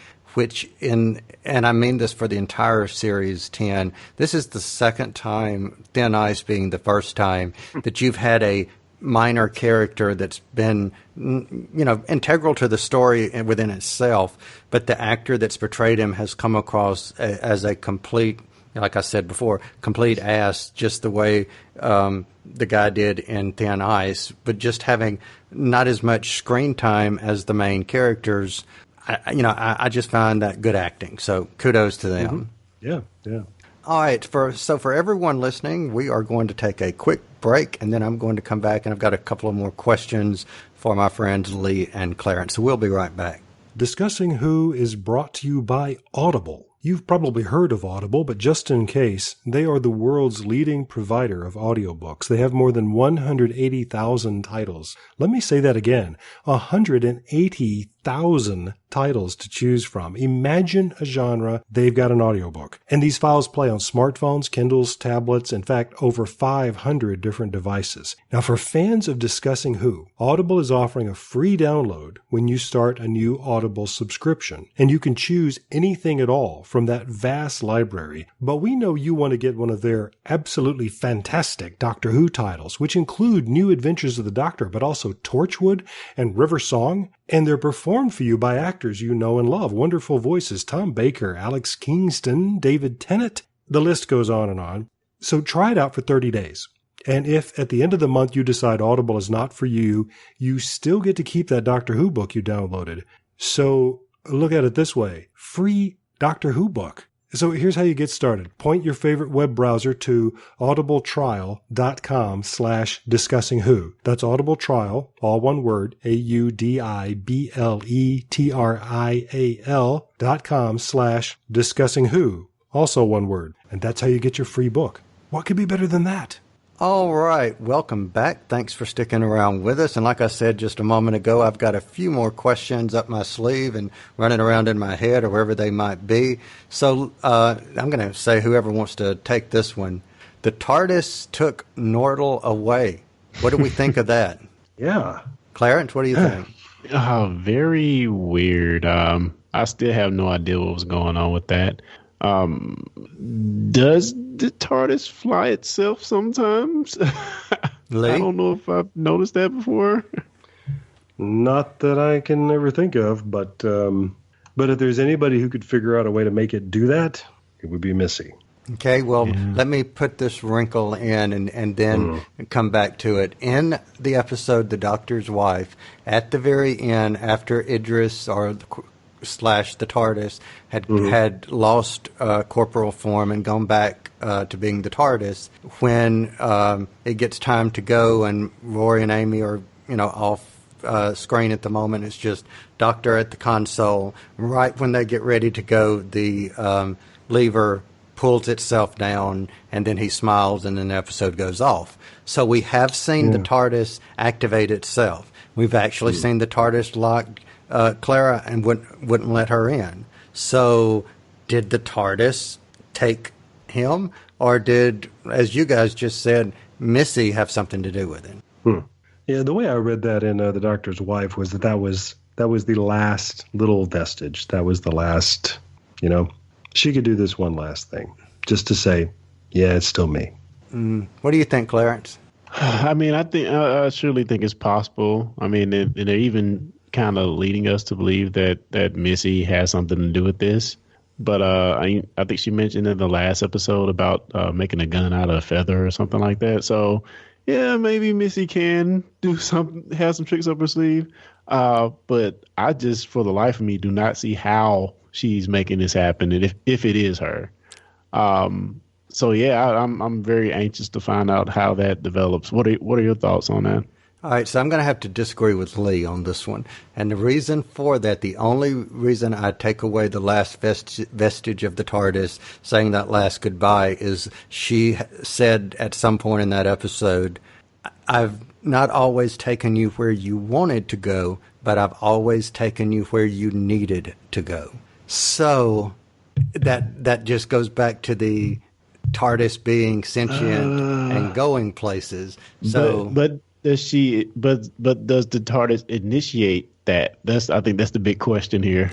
and I mean this for the entire series 10. This is the second time, Thin Ice being the first time, that you've had a minor character that's been, integral to the story and within itself, but the actor that's portrayed him has come across as a complete, like I said before, complete ass, just the way the guy did in Thin Ice, but just having not as much screen time as the main characters. I just find that good acting. So kudos to them. Mm-hmm. Yeah. All right, for everyone listening, we are going to take a quick break, and then I'm going to come back, and I've got a couple of more questions for my friends Lee and Clarence. So we'll be right back. Discussing Who is brought to you by Audible. You've probably heard of Audible, but just in case, they are the world's leading provider of audiobooks. They have more than 180,000 titles. Let me say that again. 180,000 titles to choose from. Imagine a genre, they've got an audiobook. And these files play on smartphones, Kindles, tablets, in fact, over 500 different devices. Now, for fans of Discussing Who, Audible is offering a free download when you start a new Audible subscription. And you can choose anything at all from that vast library. But we know you want to get one of their absolutely fantastic Doctor Who titles, which include New Adventures of the Doctor, but also Torchwood and River Song. And they're performed for you by actors you know and love. Wonderful voices, Tom Baker, Alex Kingston, David Tennant. The list goes on and on. So try it out for 30 days. And if at the end of the month you decide Audible is not for you, you still get to keep that Doctor Who book you downloaded. So look at it this way. Free Doctor Who book. So here's how you get started. Point your favorite web browser to audibletrial.com/discussingwho. That's audibletrial, all one word, audibletrial.com/discussingwho, also one word. And that's how you get your free book. What could be better than that? All right. Welcome back. Thanks for sticking around with us. And like I said just a moment ago, I've got a few more questions up my sleeve and running around in my head or wherever they might be. So I'm going to say whoever wants to take this one. The TARDIS took Nardole away. What do we think of that? Yeah. Clarence, what do you think? Very weird. I still have no idea what was going on with that. Does the TARDIS fly itself sometimes? Lee? I don't know if I've noticed that before. Not that I can ever think of, but if there's anybody who could figure out a way to make it do that, it would be Missy. Okay, well, let me put this wrinkle in and then come back to it. In the episode, The Doctor's Wife, at the very end, after Idris or / the TARDIS had lost corporal form and gone back to being the TARDIS, when it gets time to go and Rory and Amy are off screen at the moment, it's just Doctor at the console. Right when they get ready to go, the lever pulls itself down and then he smiles and then the episode goes off. So we have seen the TARDIS activate itself. We've actually seen the TARDIS lock Clara and wouldn't let her in. So did the TARDIS take him, or did, as you guys just said, Missy have something to do with it? Yeah, the way I read that in The Doctor's Wife was that was the last little vestige. That was the last, she could do this one last thing, just to say, yeah, it's still me. What do you think, Clarence? I mean, I surely think it's possible. I mean, they're even kind of leading us to believe that Missy has something to do with this. But I think she mentioned in the last episode about making a gun out of a feather or something like that. So yeah, maybe Missy can have some tricks up her sleeve. But I just, for the life of me, do not see how she's making this happen, and if it is her. So yeah, I'm very anxious to find out how that develops. What are your thoughts on that? All right, so I'm going to have to disagree with Lee on this one. And the reason for that, the only reason I take away the last vestige of the TARDIS saying that last goodbye is she said at some point in that episode, I've not always taken you where you wanted to go, but I've always taken you where you needed to go. So that just goes back to the TARDIS being sentient and going places. So, but does she? But does the TARDIS initiate that? I think that's the big question here.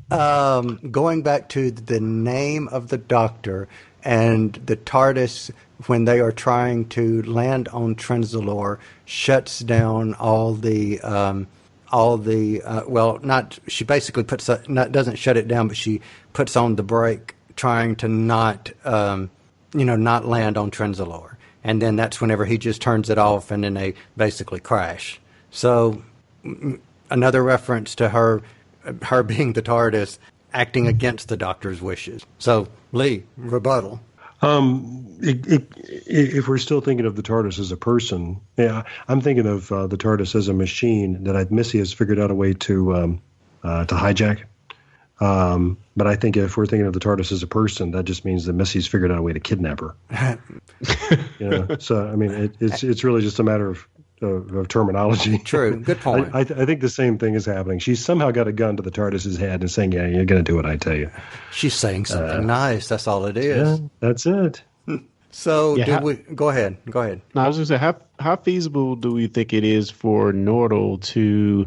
Going back to the name of the Doctor and the TARDIS, when they are trying to land on Trenzalore, shuts down she basically doesn't shut it down, but she puts on the brake, trying to not land on Trenzalore. And then that's whenever he just turns it off, and then they basically crash. So another reference to her being the TARDIS, acting against the Doctor's wishes. So, Lee, rebuttal. If we're still thinking of the TARDIS as a person, yeah, I'm thinking of the TARDIS as a machine that Missy has figured out a way to hijack. But I think if we're thinking of the TARDIS as a person, that just means that Missy's figured out a way to kidnap her. So I mean, it's really just a matter of terminology. True. Good point. I think the same thing is happening. She's somehow got a gun to the TARDIS's head and saying, "Yeah, you're going to do what I tell you." She's saying something nice. That's all it is. Yeah, that's it. So go ahead. Go ahead. No, I was going to say, how feasible do we think it is for Nardole to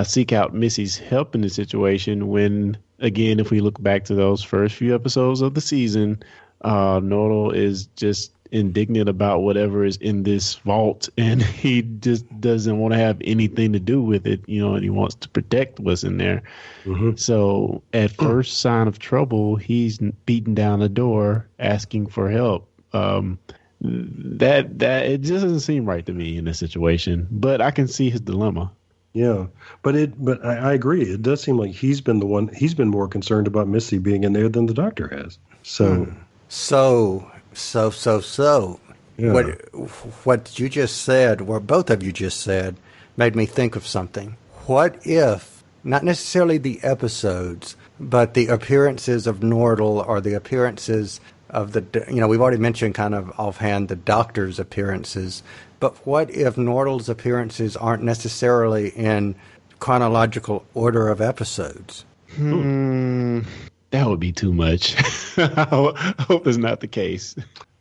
seek out Missy's help in the situation when, again, if we look back to those first few episodes of the season, Nardole is just indignant about whatever is in this vault, and he just doesn't want to have anything to do with it, and he wants to protect what's in there. Mm-hmm. So at first sign of trouble, he's beating down the door asking for help. That it just doesn't seem right to me in this situation, but I can see his dilemma. Yeah, but I agree. It does seem like he's been more concerned about Missy being in there than the Doctor has. So. Yeah. What you just said, or both of you just said, made me think of something. What if, not necessarily the episodes, but the appearances of Nardole or the appearances of we've already mentioned kind of offhand the Doctor's appearances, but what if Nardole's appearances aren't necessarily in chronological order of episodes? That would be too much. I hope it's not the case.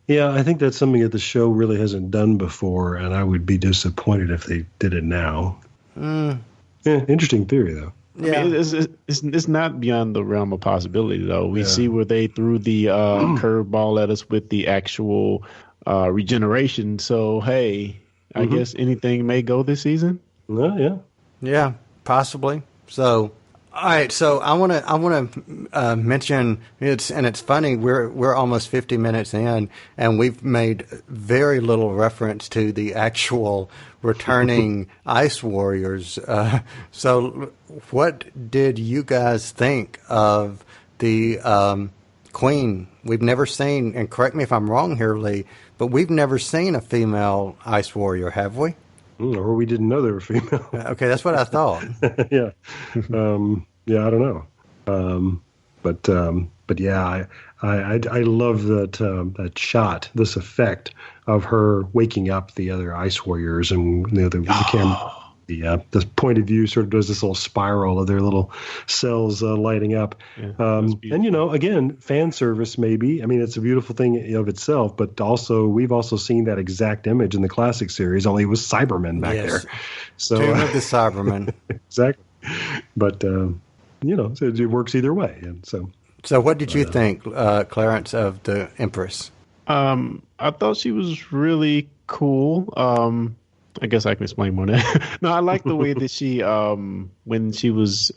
Yeah, I think that's something that the show really hasn't done before, and I would be disappointed if they did it now. Yeah, interesting theory, though. Yeah, I mean, it's not beyond the realm of possibility, though. We see where they threw the curveball at us with the actual regeneration. So, hey, I guess anything may go this season. Yeah, possibly. So, all right. So I want to mention it's funny. We're almost 50 minutes in, and we've made very little reference to the actual returning Ice Warriors. So, what did you guys think of the Queen? We've never seen, and correct me if I'm wrong here, Lee, but we've never seen a female Ice Warrior, have we? Or we didn't know they were female. Okay, that's what I thought. Yeah. I don't know. But yeah, I love that shot, this effect of her waking up the other Ice Warriors, and the camera, the point of view sort of does this little spiral of their little cells lighting up. Yeah, and again, fan service maybe. I mean, it's a beautiful thing of itself, but also we've also seen that exact image in the classic series. Only it was Cybermen back there. So Tomb of the Cybermen. Exactly. But so it works either way, and so. So what did you think, Clarence, of the Empress? I thought she was really cool. I guess I can explain more now. No, I like the way that she, when she was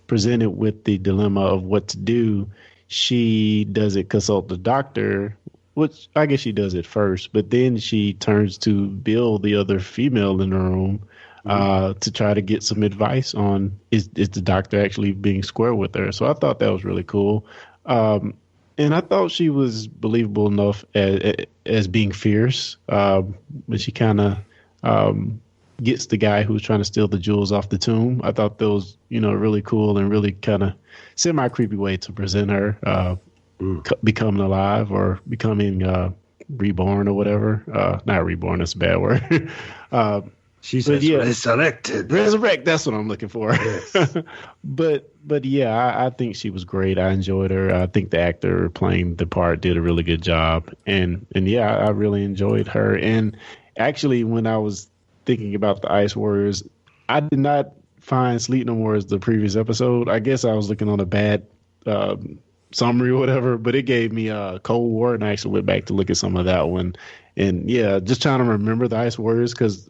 presented with the dilemma of what to do, she doesn't consult the Doctor, which I guess she does it first, but then she turns to Bill, the other female in the room, to try to get some advice on is the Doctor actually being square with her. So I thought that was really cool. And I thought she was believable enough as being fierce, when she kind of gets the guy who's trying to steal the jewels off the tomb. I thought that was, really cool and really kind of semi-creepy way to present her becoming alive or becoming reborn or whatever. Not reborn, that's a bad word. She says resurrected. Resurrect, that's what I'm looking for. Yes. But yeah, I think she was great. I enjoyed her. I think the actor playing the part did a really good job. And yeah, I really enjoyed her. And actually, when I was thinking about the Ice Warriors, I did not find Sleep No More as the previous episode. I guess I was looking on a bad summary or whatever, but it gave me Cold War, and I actually went back to look at some of that one. And yeah, just trying to remember the Ice Warriors because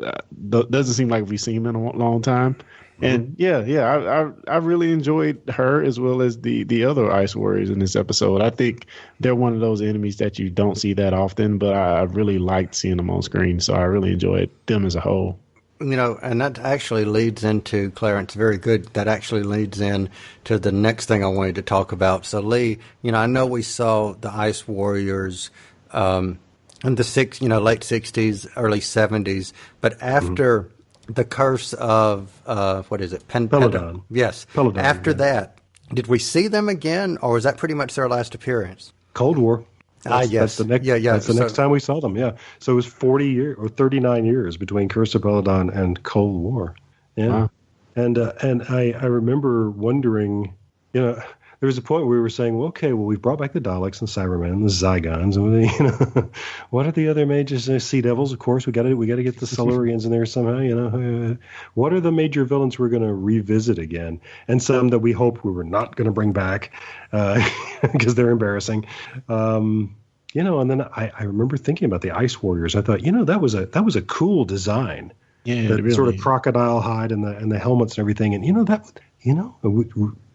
doesn't seem like we've seen them in a long time. And I really enjoyed her as well as the other Ice Warriors in this episode. I think they're one of those enemies that you don't see that often, but I really liked seeing them on screen, so I really enjoyed them as a whole. and that actually leads into, Clarence, very good. That actually leads in to the next thing I wanted to talk about. So, Lee, I know we saw the Ice Warriors in the late 60s, early 70s, but after the curse of, what is it? Peladon. Yes. Peladon, after that, did we see them again, or was that pretty much their last appearance? Cold War. Yes. That's the next, That's the next time we saw them, yeah. So it was 40 years or 39 years between Curse of Peladon and Cold War. Yeah. Wow. And I remember wondering, there was a point where we were saying, well, okay, we've brought back the Daleks and Cybermen and the Zygons, and what are the other majors? Sea Devils, of course. We got to get the Silurians in there somehow. What are the major villains we're going to revisit again? And some that we hope we were not going to bring back because they're embarrassing. And then I remember thinking about the Ice Warriors. I thought, that was a cool design. Yeah, that really. Sort of crocodile hide and the helmets and everything. And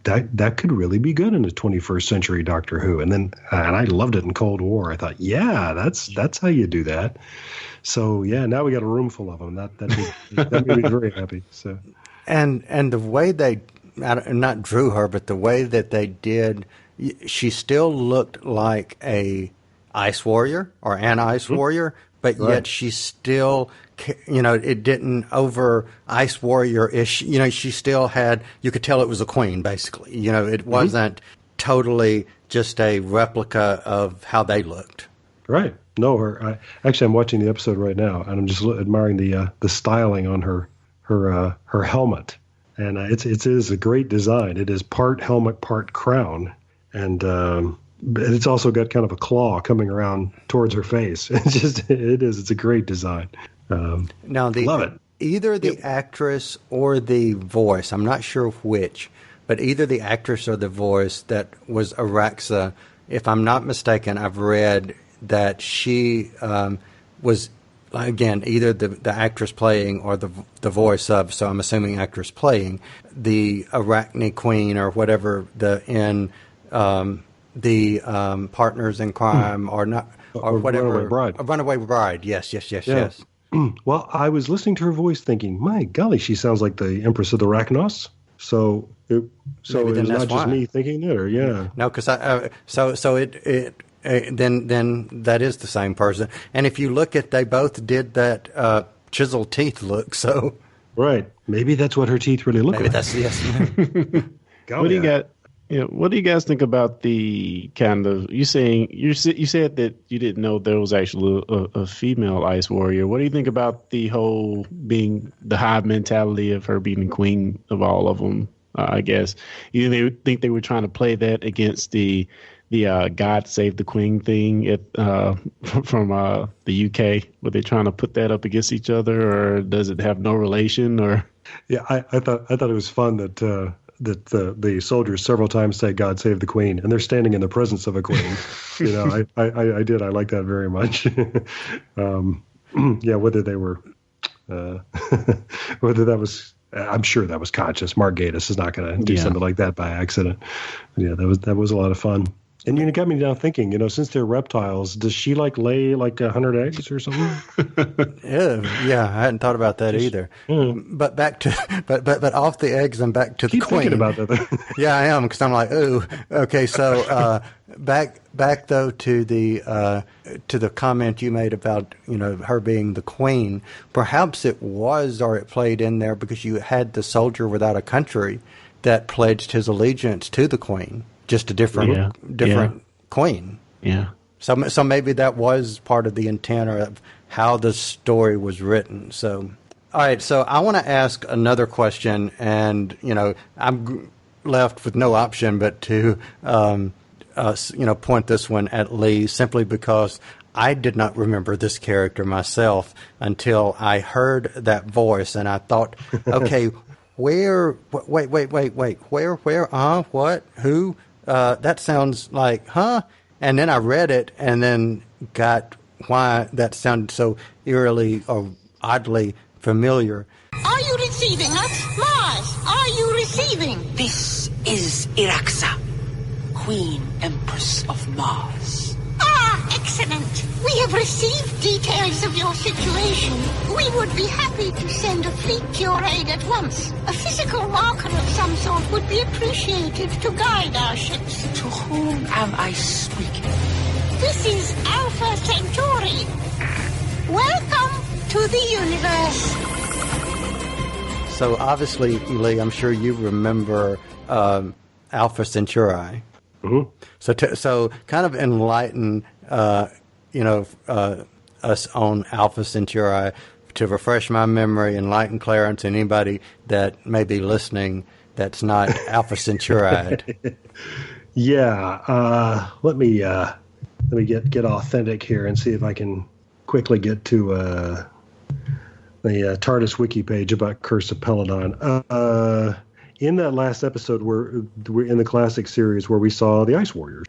that could really be good in a 21st century Doctor Who. And then and I loved it in Cold War. I thought, that's how you do that. So now we got a room full of them. That made me very happy. So and the way they not drew her, but the way that they did, she still looked like a Ice Warrior or an Ice Warrior, but yet she still, it didn't over Ice Warrior-ish. She still had, you could tell it was a queen, basically. It wasn't totally just a replica of how they looked. Right. No, I'm watching the episode right now, and I'm just admiring the styling on her helmet. And it is a great design. It is part helmet, part crown. And it's also got kind of a claw coming around towards her face. It's a great design. Now, love it. Either the actress or the voice, I'm not sure which, but either the actress or the voice that was Araxa, if I'm not mistaken, I've read that she was, again, either the actress playing or the voice of, so I'm assuming actress playing, the Arachne Queen or whatever the Partners in Crime or not, or whatever. Runaway Bride. A Runaway Bride, yes. Well, I was listening to her voice thinking, my golly, she sounds like the Empress of the Arachnos. So it was not just me thinking that, or No, because then that is the same person. And if you look at, they both did that chiseled teeth look. So right, maybe that's what her teeth really look like. Maybe that's yes. What do you guys think about the kind of you said that you didn't know there was actually a female Ice Warrior. What do you think about the whole being the hive mentality of her being the queen of all of them? I guess you think they were trying to play that against the God Save the Queen thing from the UK. Were they trying to put that up against each other, or does it have no relation? Or I thought it was fun that the soldiers several times say "God Save the Queen," and they're standing in the presence of a queen. I did. I like that very much. Whether they were, whether that was. I'm sure that was conscious. Mark Gatiss is not going to do something like that by accident. That was a lot of fun. And it got me now thinking, since they're reptiles, does she lay 100 eggs or something? Yeah, I hadn't thought about that either. But back to but off the eggs and back to the queen. Keep thinking about that. Yeah, I am, because I'm like, ooh, okay. So back though to the comment you made about her being the queen. Perhaps it was, or it played in there because you had the soldier without a country that pledged his allegiance to the queen. Just a different queen. Yeah. So maybe that was part of the intent or of how the story was written. So, all right. So I want to ask another question, and I'm left with no option but to point this one at Lee, simply because I did not remember this character myself until I heard that voice, and I thought, okay, where? Wait. Where? What? Who? That sounds like, huh? And then I read it and then got why that sounded so eerily or oddly familiar. Are you receiving us? Mars, are you receiving? This is Iraxa, Queen Empress of Mars. Ah, Excellent. We have received details of your situation. We would be happy to send a fleet to your aid at once. A physical marker of some sort would be appreciated to guide our ships. To whom am I speaking? This is Alpha Centauri. Welcome to the universe. So obviously, Lee, I'm sure you remember Alpha Centauri. Mm-hmm. So kind of enlighten, us on Alpha Centauri to refresh my memory, enlighten Clarence and anybody that may be listening that's not Alpha Centauri. Yeah. Let me get authentic here and see if I can quickly get to the TARDIS wiki page about Curse of Peladon. In that last episode, we're in the classic series where we saw the Ice Warriors.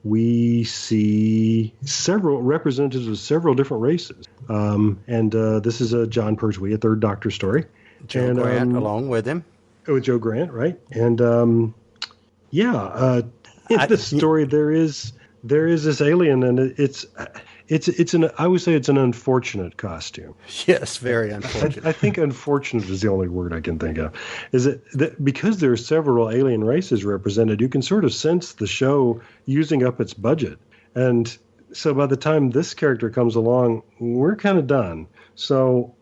We see several representatives of several different races. And this is a John Pertwee, a Third Doctor story. Joe Grant along with him. With Joe Grant, right? And in the story there is this alien, and I would say it's an unfortunate costume. Yes, very unfortunate. I think unfortunate is the only word I can think of. Is that because there are several alien races represented, you can sort of sense the show using up its budget. And so by the time this character comes along, we're kind of done. So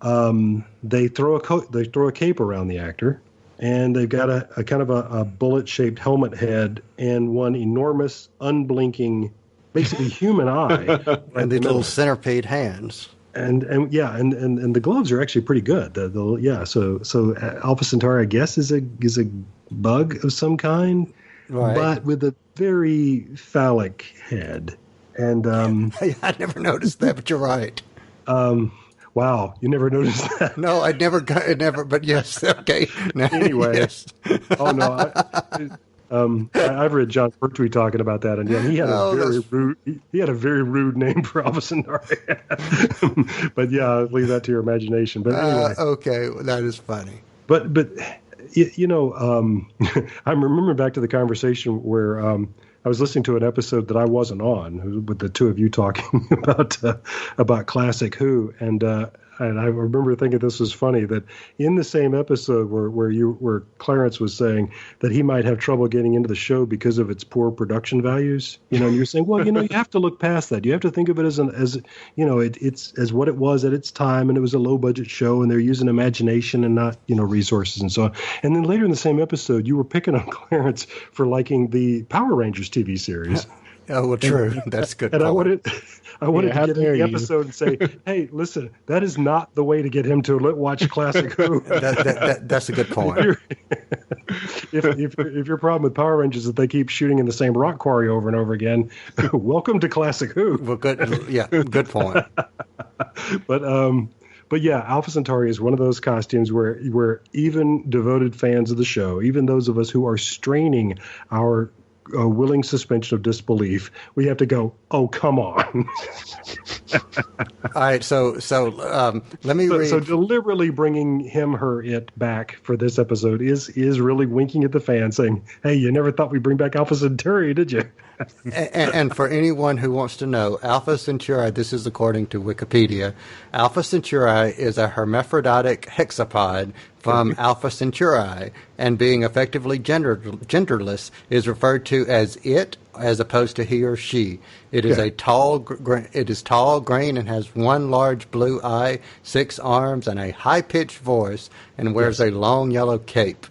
they throw a cape around the actor, and they've got a kind of a bullet-shaped helmet head and one enormous, unblinking, basically human eye, right, and the little centipede hands. And the gloves are actually pretty good. So Alpha Centauri, I guess, is a bug of some kind, right, but with a very phallic head. And I never noticed that, but you're right. Wow, you never noticed that? No, I never. But yes, okay. Now, anyway, yes. Oh no. I've read John Pertwee talking about that, and he had a very rude name for Alpha Centauri. But yeah, I'll leave that to your imagination. But anyway, okay, that is funny. But I remember back to the conversation where I was listening to an episode that I wasn't on, with the two of you talking about Classic Who, and I remember thinking this was funny, that in the same episode where Clarence was saying that he might have trouble getting into the show because of its poor production values, and you're saying, well, you have to look past that. You have to think of it as it's as what it was at its time, and it was a low budget show, and they're using imagination and not resources and so on. And then later in the same episode, you were picking on Clarence for liking the Power Rangers TV series. Oh, well, true. That's good. And I wanted to get in the episode and say, hey, listen, that is not the way to get him to watch Classic Who. That's a good point. If your problem with Power Rangers is that they keep shooting in the same rock quarry over and over again, welcome to Classic Who. Well, good. Yeah, good point. But yeah, Alpha Centauri is one of those costumes where even devoted fans of the show, even those of us who are straining our willing suspension of disbelief, we have to go, oh, come on. All right, so let me read. So deliberately bringing it back for this episode is really winking at the fans, saying, hey, you never thought we'd bring back Alpha Centauri, did you? and for anyone who wants to know, Alpha Centauri, this is according to Wikipedia, Alpha Centauri is a hermaphroditic hexapod from Alpha Centauri, and being effectively genderless is referred to as it as opposed to he or she. It is tall, green, and has one large blue eye, 6 arms, and a high-pitched voice, and wears a long yellow cape.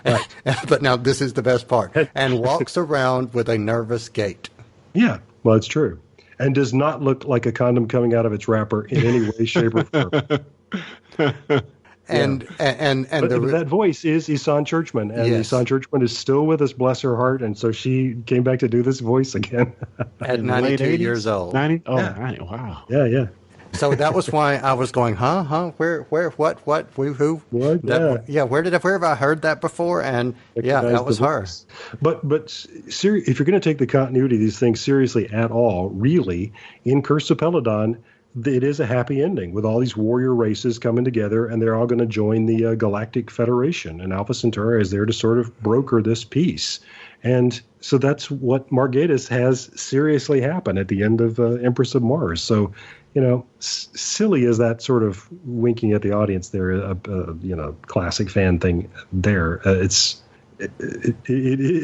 But now this is the best part. And walks around with a nervous gait. Yeah, well, it's true. And does not look like a condom coming out of its wrapper in any way, shape, or form. And that voice is Isan Churchman, and yes. Isan Churchman is still with us, bless her heart, and so she came back to do this voice again at 92 years old. 90? Oh, yeah. 90, wow. Yeah. So that was why I was going, where, what, who? What? Where have I heard that before? And that was her. But if you're going to take the continuity of these things seriously at all, really, in Curse of Peladon, it is a happy ending with all these warrior races coming together, and they're all going to join the Galactic Federation. And Alpha Centauri is there to sort of broker this peace. And so that's what Mark Gatiss has seriously happen at the end of Empress of Mars. So, silly as that sort of winking at the audience there, classic fan thing there. It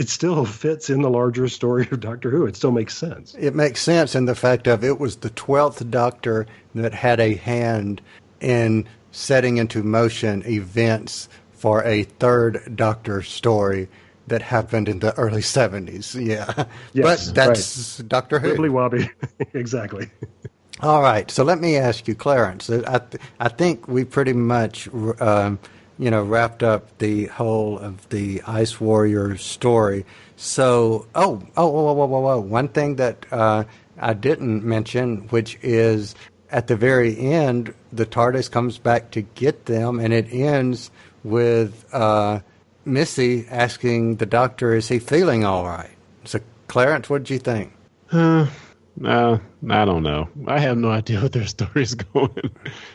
still fits in the larger story of Doctor Who. It still makes sense. It makes sense in the fact of it was the 12th Doctor that had a hand in setting into motion events for a third Doctor story that happened in the early 70s. Yeah. Yes, but that's right. Doctor Who. Wibbly wobbly. Exactly. All right. So let me ask you, Clarence. I think we pretty much wrapped up the whole of the Ice Warrior story. So, whoa. One thing that I didn't mention, which is at the very end, the TARDIS comes back to get them, and it ends with Missy asking the Doctor, is he feeling all right? So, Clarence, what did you think? I don't know. I have no idea what their story's going.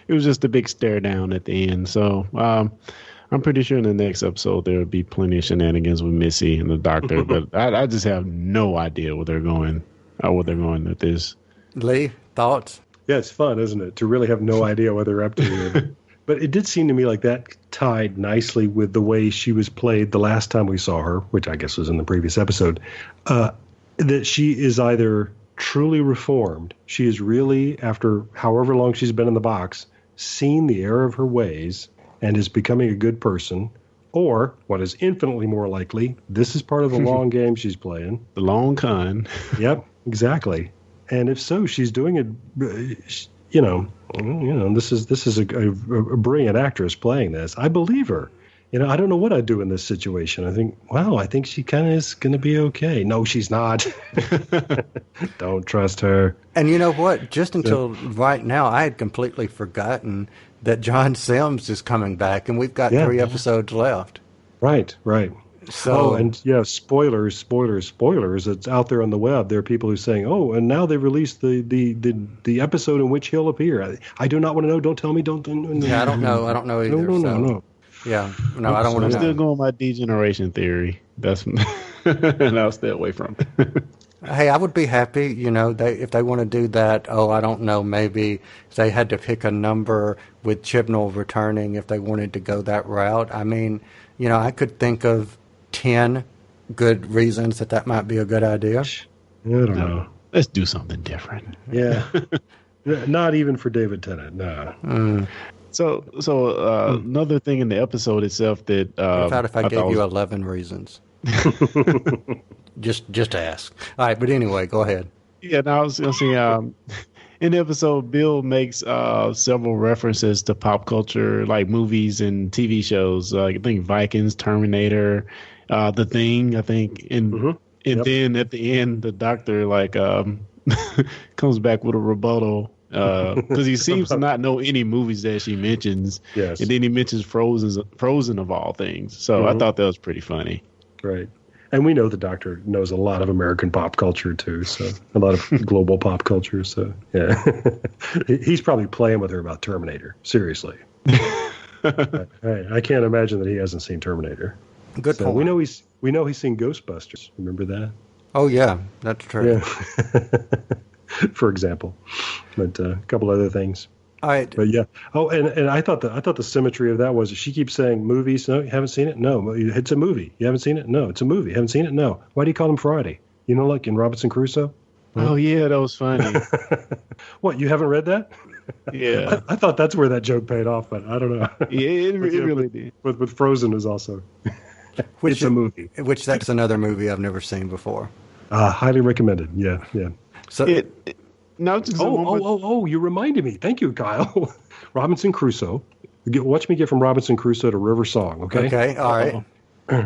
It was just a big stare down at the end. So I'm pretty sure in the next episode there will be plenty of shenanigans with Missy and the Doctor. But I just have no idea where they're going with this. Lee, thoughts? Yeah, it's fun, isn't it? To really have no idea what they're up to. But it did seem to me like that tied nicely with the way she was played the last time we saw her, which I guess was in the previous episode, that she is either truly reformed. She is really, after however long she's been in the box, seen the error of her ways and is becoming a good person. Or, what is infinitely more likely, this is part of the long game she's playing. The long con. Yep, exactly. And if so, she's doing it, this is a brilliant actress playing this. I believe her. I don't know what I'd do in this situation. I think she kind of is going to be okay. No, she's not. Don't trust her. And you know what? Just until right now, I had completely forgotten that John Sims is coming back, and we've got 3 episodes left. Right. So, spoilers. It's out there on the web. There are people who are saying, and now they released the episode in which he'll appear. I do not want to know. Don't tell me. Don't. Yeah, I don't know. I don't know either. No. Yeah, no, I don't want to know. I'm still going my degeneration theory. That's and I'll stay away from it. Hey, I would be happy, if they want to do that. I don't know, maybe they had to pick a number with Chibnall returning if they wanted to go that route. I mean, I could think of 10 good reasons that might be a good idea. I don't know. Let's do something different. Yeah. Not even for David Tennant, no. So another thing in the episode itself that what about if I gave you 11 reasons? Just ask. All right, but anyway, go ahead. Yeah, now I was going to say, in the episode, Bill makes several references to pop culture, like movies and TV shows. I think Vikings, Terminator, The Thing. I think, and then at the end, the Doctor comes back with a rebuttal. Because he seems to not know any movies that she mentions. Yes. And then he mentions Frozen of all things. So I thought that was pretty funny. Right. And we know the Doctor knows a lot of American pop culture, too. So a lot of global pop culture. So, yeah. He's probably playing with her about Terminator. Seriously. I can't imagine that he hasn't seen Terminator. Good point. We know he's seen Ghostbusters. Remember that? Oh, yeah. That's true. Yeah. For example, but a couple other things. All right. But yeah. Oh, and I thought the symmetry of that was she keeps saying movies. No, you haven't seen it. No, it's a movie. You haven't seen it. No, it's a movie. You haven't seen it. No. Why do you call him Friday? Like in Robinson Crusoe. Oh yeah, that was funny. What, you haven't read that? Yeah. I thought that's where that joke paid off, but I don't know. Yeah, it really did. With Frozen is also. It's a movie. Which that's another movie I've never seen before. Highly recommended. Yeah. So you reminded me. Thank you, Kyle. Robinson Crusoe. Watch me get from Robinson Crusoe to River Song, okay? Okay, all right.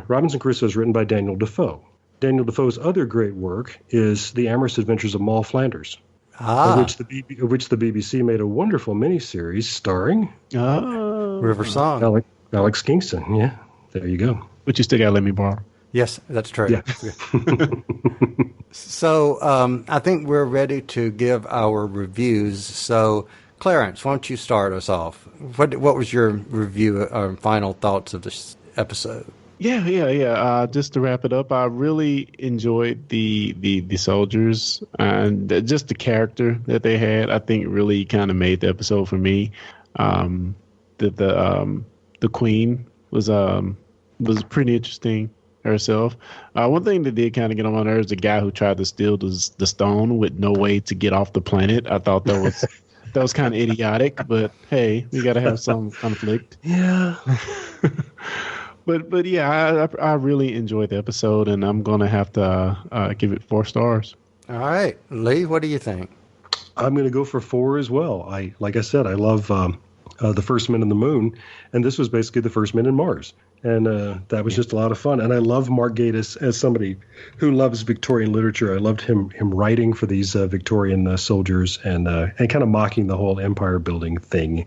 Robinson Crusoe is written by Daniel Defoe. Daniel Defoe's other great work is The Amorous Adventures of Moll Flanders, of which the BBC made a wonderful miniseries starring River Song. Alex Kingston. Yeah, there you go. But you still got to let me borrow. Yes, that's true. Yeah. So I think we're ready to give our reviews. So, Clarence, why don't you start us off? What was your review or final thoughts of this episode? Yeah. Just to wrap it up, I really enjoyed the soldiers and just the character that they had. I think really kind of made the episode for me. The queen was pretty interesting herself. One thing that did kind of get on my nerves, the guy who tried to steal the stone with no way to get off the planet. I thought that was that was kind of idiotic, but hey, we got to have some conflict. Yeah. But yeah, I really enjoyed the episode, and I'm gonna have to give it 4 stars. All right, Lee, what do you think? I'm going to go for 4 as well. Like I said, I love the First Men in the Moon, and this was basically the First Men in Mars. And that was just a lot of fun. And I love Mark Gatiss as somebody who loves Victorian literature. I loved him writing for these Victorian soldiers and kind of mocking the whole empire building thing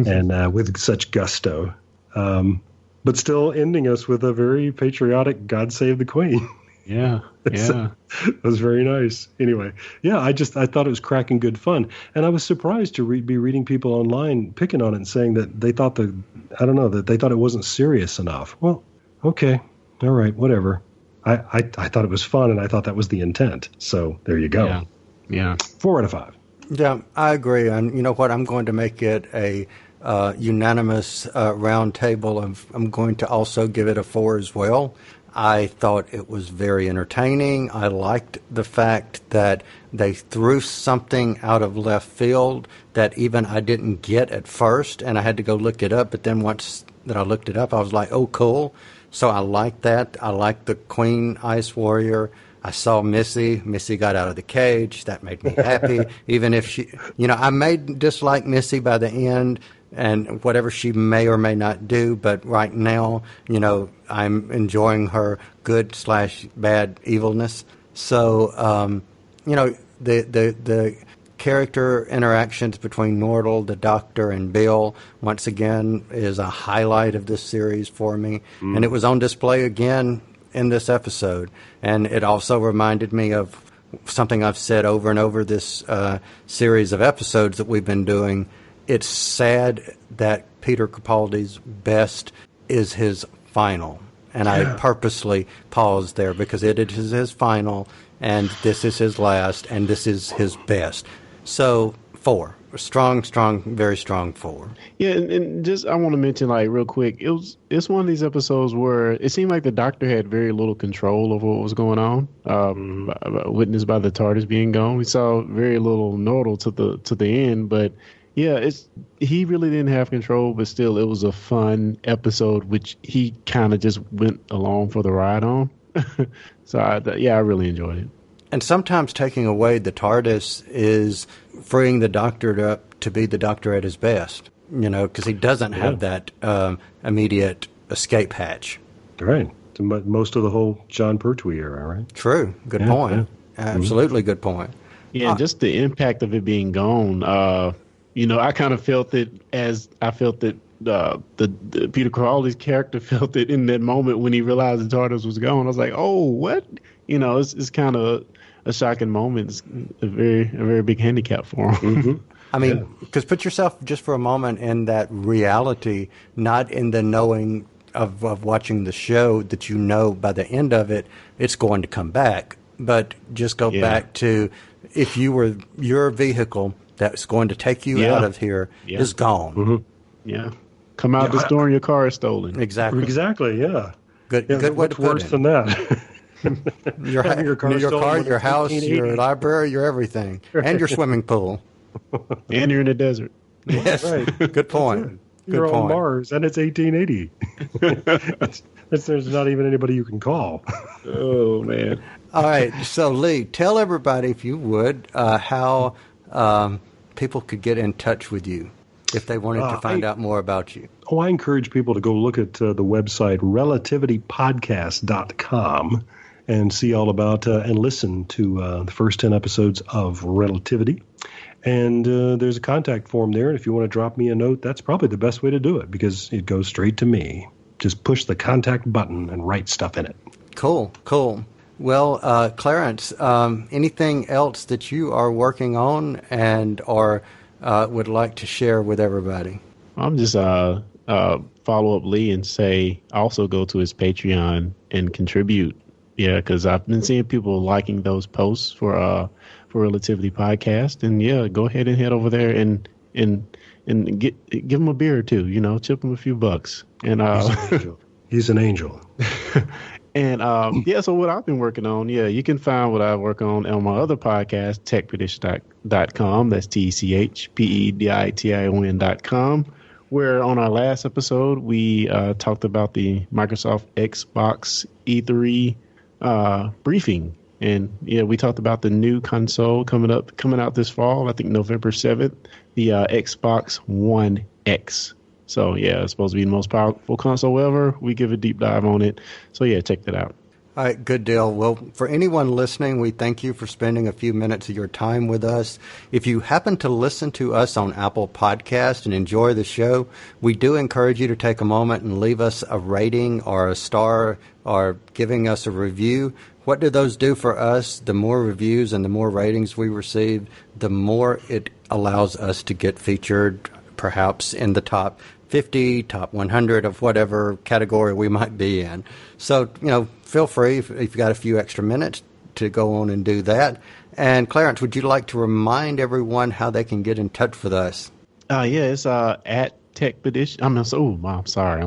and with such gusto. But still ending us with a very patriotic God Save the Queen. Yeah. It was very nice. Anyway, yeah, I thought it was cracking good fun. And I was surprised to be reading people online picking on it and saying that they thought that they thought it wasn't serious enough. Well, okay. All right, whatever. I thought it was fun, and I thought that was the intent. So there you go. Yeah. 4 out of 5. Yeah, I agree. And you know what? I'm going to make it a unanimous round table. I'm going to also give it a 4 as well. I thought it was very entertaining. I liked the fact that they threw something out of left field that even I didn't get at first, and I had to go look it up. But then once that I looked it up, I was like, oh, cool. So I liked that. I liked the Queen Ice Warrior. I saw Missy. Missy got out of the cage. That made me happy. Even if she, I may dislike Missy by the end, and whatever she may or may not do, but right now, I'm enjoying her good/bad evilness. So, the character interactions between Nardole, the Doctor, and Bill, once again, is a highlight of this series for me. And it was on display again in this episode. And it also reminded me of something I've said over and over this series of episodes that we've been doing. It's sad that Peter Capaldi's best is his final. And I purposely paused there because it is his final, and this is his last, and this is his best. So 4. Strong, very strong 4. Yeah, and just I want to mention real quick, it's one of these episodes where it seemed like the Doctor had very little control over what was going on. Witnessed by the TARDIS being gone, we saw very little Nardole to the end, but yeah, he really didn't have control, but still, it was a fun episode, which he kind of just went along for the ride on. So I really enjoyed it. And sometimes taking away the TARDIS is freeing the Doctor to be the Doctor at his best, because he doesn't have that immediate escape hatch. Right. Most of the whole John Pertwee era, right? True. Good point. Yeah. Absolutely good point. Yeah, and just the impact of it being gone. I kind of felt it as I felt that the Peter Capaldi's character felt it in that moment when he realized the TARDIS was gone. I was like, oh, what? It's kind of a shocking moment. It's a very big handicap for him. Mm-hmm. I mean, because put yourself just for a moment in that reality, not in the knowing of watching the show that by the end of it, it's going to come back. But just go back to if you were your vehicle that's going to take you out of here is gone. Mm-hmm. Yeah. Come out the store and your car is stolen. Exactly, yeah. Good way to put worse than that? Your car, your house, your library, your everything, and your swimming pool. And you're in the desert. Yes, right. Good point. You're on Mars, and it's 1880. There's not even anybody you can call. Oh, man. All right, so Lee, tell everybody, if you would, how people could get in touch with you if they wanted to find out more about you. I encourage people to go look at the website relativitypodcast.com and see all about and listen to the first 10 episodes of Relativity. And there's a contact form there. And if you want to drop me a note, that's probably the best way to do it because it goes straight to me. Just push the contact button and write stuff in it. Cool. Well, Clarence, anything else that you are working on and or would like to share with everybody? I'm just follow up Lee and say also go to his Patreon and contribute. Yeah, because I've been seeing people liking those posts for Relativity Podcast, and yeah, go ahead and head over there and give him a beer or two. Chip him a few bucks. And he's an angel. And so what I've been working on, you can find what I work on my other podcast, techpredition.com. That's TECHPEDITION.com. Where on our last episode we talked about the Microsoft Xbox E3 briefing, and we talked about the new console coming out this fall. I think November 7th, the Xbox One X. So it's supposed to be the most powerful console ever. We give a deep dive on it. So check that out. All right, good deal. Well, for anyone listening, we thank you for spending a few minutes of your time with us. If you happen to listen to us on Apple Podcast and enjoy the show, we do encourage you to take a moment and leave us a rating or a star or giving us a review. What do those do for us? The more reviews and the more ratings we receive, the more it allows us to get featured perhaps in the top 50, top 100 of whatever category we might be in. So, feel free, if you've got a few extra minutes, to go on and do that. And Clarence, would you like to remind everyone how they can get in touch with us? It's at TechPedition. I'm sorry.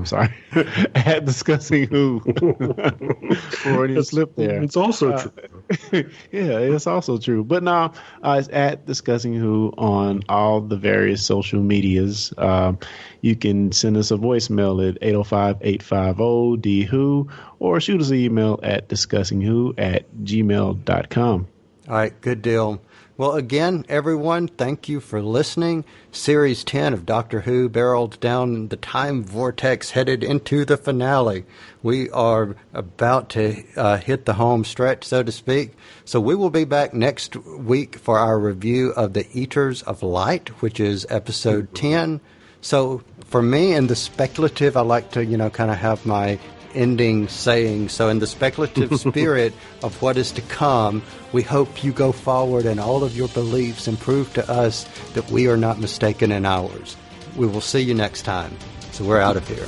At Discussing Who. Already slipped there. It's also true. It's also true. But no, it's at Discussing Who on all the various social medias. You can send us a voicemail at 805-850-DWHO or shoot us an email at discussingwho@gmail.com. All right, good deal. Well, again, everyone, thank you for listening. Series 10 of Doctor Who barreled down the time vortex headed into the finale. We are about to hit the home stretch, so to speak. So we will be back next week for our review of The Eaters of Light, which is episode 10. So for me, in the speculative, I like to, kind of have my ending saying. So in the speculative spirit of what is to come, we hope you go forward in all of your beliefs and prove to us that we are not mistaken in ours. We will see you next time. So we're out of here.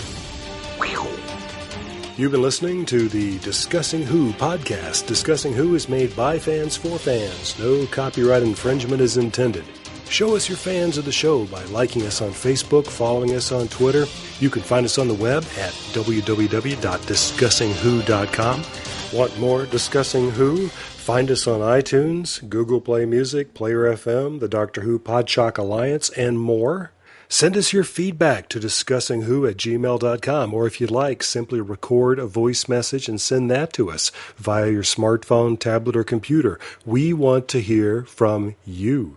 You've been listening to the Discussing Who podcast. Discussing Who is made by fans for fans. No copyright infringement is intended. Show us you're fans of the show by liking us on Facebook, following us on Twitter. You can find us on the web at www.discussingwho.com. Want more Discussing Who? Find us on iTunes, Google Play Music, Player FM, the Doctor Who Podshock Alliance, and more. Send us your feedback to discussingwho@gmail.com, or if you'd like, simply record a voice message and send that to us via your smartphone, tablet, or computer. We want to hear from you.